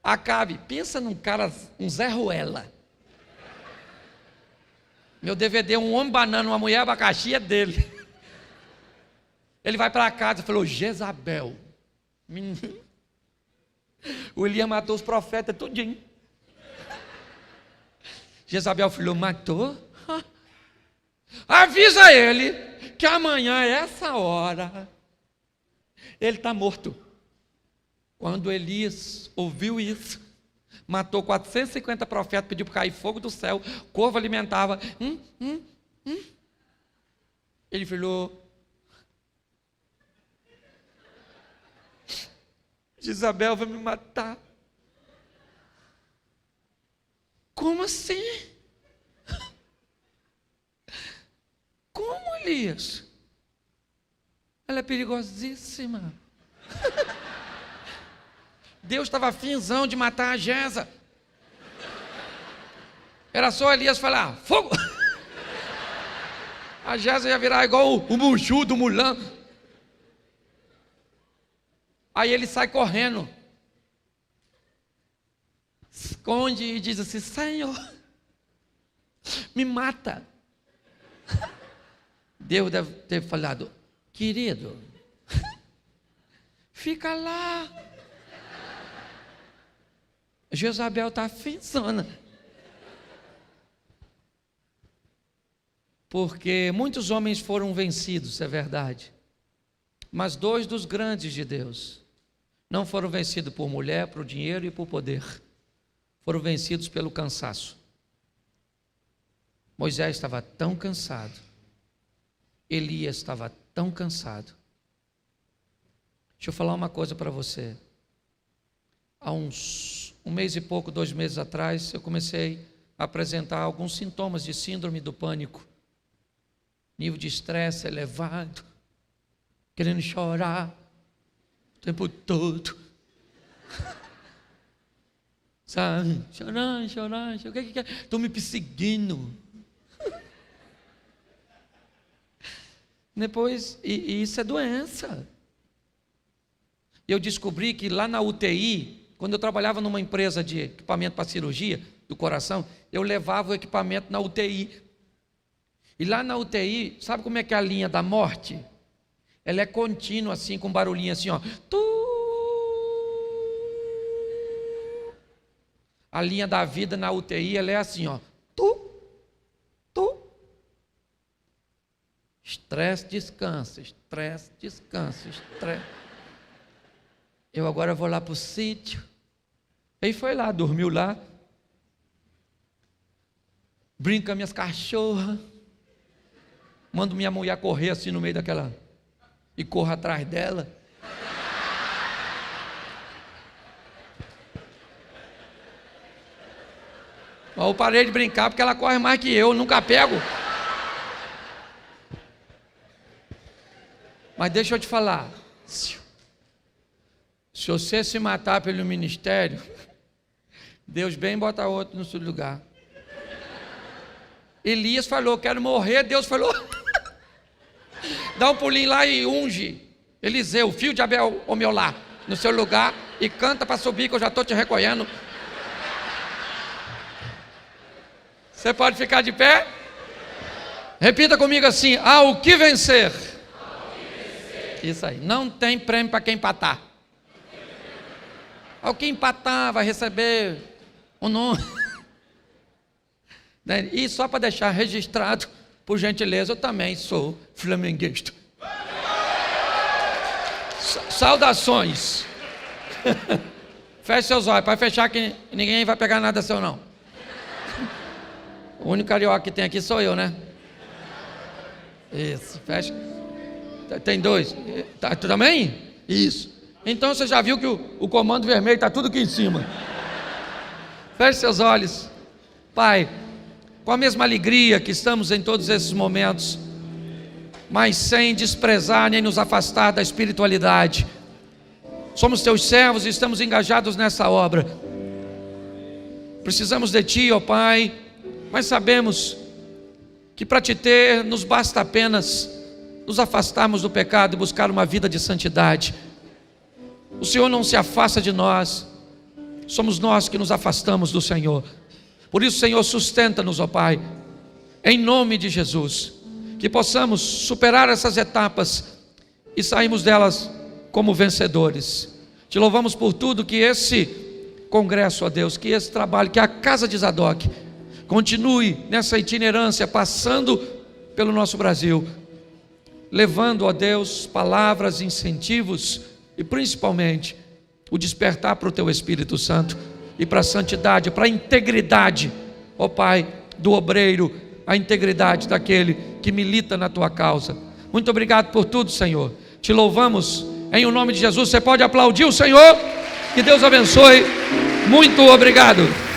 Speaker 1: Acabe, pensa num cara, um Zé Ruela. Meu DVD, um homem banana, uma mulher abacaxi, é dele. Ele vai para casa e falou: Jezabel. O Elias matou os profetas tudinho. Jezabel falou: matou? Avisa ele que amanhã, essa hora, ele está morto. Quando Elias ouviu isso, matou 450 profetas, pediu para cair fogo do céu, corvo alimentava. Ele falou: Jezabel vai me matar. Como assim? Como, Elias? Ela é perigosíssima. Deus estava afinzão de matar a Jeza. Era só Elias falar: fogo! A Jeza ia virar igual o Munchu do Mulan. Aí ele sai correndo, esconde e diz assim: Senhor, me mata. Deus deve ter falado: querido, fica lá. Jezabel está afinzona. Porque muitos homens foram vencidos, é verdade. Mas 2 dos grandes de Deus não foram vencidos por mulher, por dinheiro e por poder. Foram vencidos pelo cansaço. Moisés estava tão cansado. Elias estava tão cansado. Deixa eu falar uma coisa para você. Há um mês e pouco, 2 meses atrás, eu comecei a apresentar alguns sintomas de síndrome do pânico. Nível de estresse elevado, querendo chorar o tempo todo. Sabe? Chorando. O que é? Estou me perseguindo. Depois, e isso é doença. Eu descobri que lá na UTI, quando eu trabalhava numa empresa de equipamento para cirurgia do coração, eu levava o equipamento na UTI. E lá na UTI, sabe como é que é a linha da morte? Ela é contínua, assim, com barulhinho assim, ó. A linha da vida na UTI, ela é assim, ó. Estresse, descansa, estresse, descansa, estresse. Eu agora vou lá para o sítio. Aí foi lá, dormiu lá. Brinca com minhas cachorras. Mando minha mulher correr assim no meio daquela. E corro atrás dela. Eu parei de brincar porque ela corre mais que eu nunca pego. Mas deixa eu te falar. Se você se matar pelo ministério, Deus bem bota outro no seu lugar. Elias falou: quero morrer. Deus falou: dá um pulinho lá e unge Eliseu, filho de Abel, o meu lar, no seu lugar, e canta para subir que eu já estou te recolhendo. Você pode ficar de pé? Repita comigo assim: ao que vencer. Isso aí, não tem prêmio para quem empatar. Ao que empatar vai receber um nome. E só para deixar registrado, por gentileza, eu também sou flamenguista. Saudações. Feche seus olhos, para fechar que ninguém vai pegar nada seu não. O único carioca que tem aqui sou eu, né? Isso, fecha. Tem 2. Tá, tu também? Isso. Então você já viu que o comando vermelho está tudo aqui em cima. Feche seus olhos. Pai, com a mesma alegria que estamos em todos esses momentos, mas sem desprezar nem nos afastar da espiritualidade. Somos teus servos e estamos engajados nessa obra. Precisamos de ti, ó Pai, mas sabemos que para te ter nos basta apenas nos afastarmos do pecado e buscar uma vida de santidade. O Senhor não se afasta de nós, somos nós que nos afastamos do Senhor. Por isso, Senhor, sustenta-nos, ó Pai, em nome de Jesus, que possamos superar essas etapas e sairmos delas como vencedores. Te louvamos por tudo que esse congresso, ó Deus, que esse trabalho, que a casa de Zadok continue nessa itinerância, passando pelo nosso Brasil, levando, ó Deus, palavras, incentivos e principalmente o despertar para o Teu Espírito Santo e para a santidade, para a integridade, ó Pai, do obreiro, a integridade daquele que milita na Tua causa. Muito obrigado por tudo, Senhor. Te louvamos em o nome de Jesus. Você pode aplaudir o Senhor? Que Deus abençoe. Muito obrigado.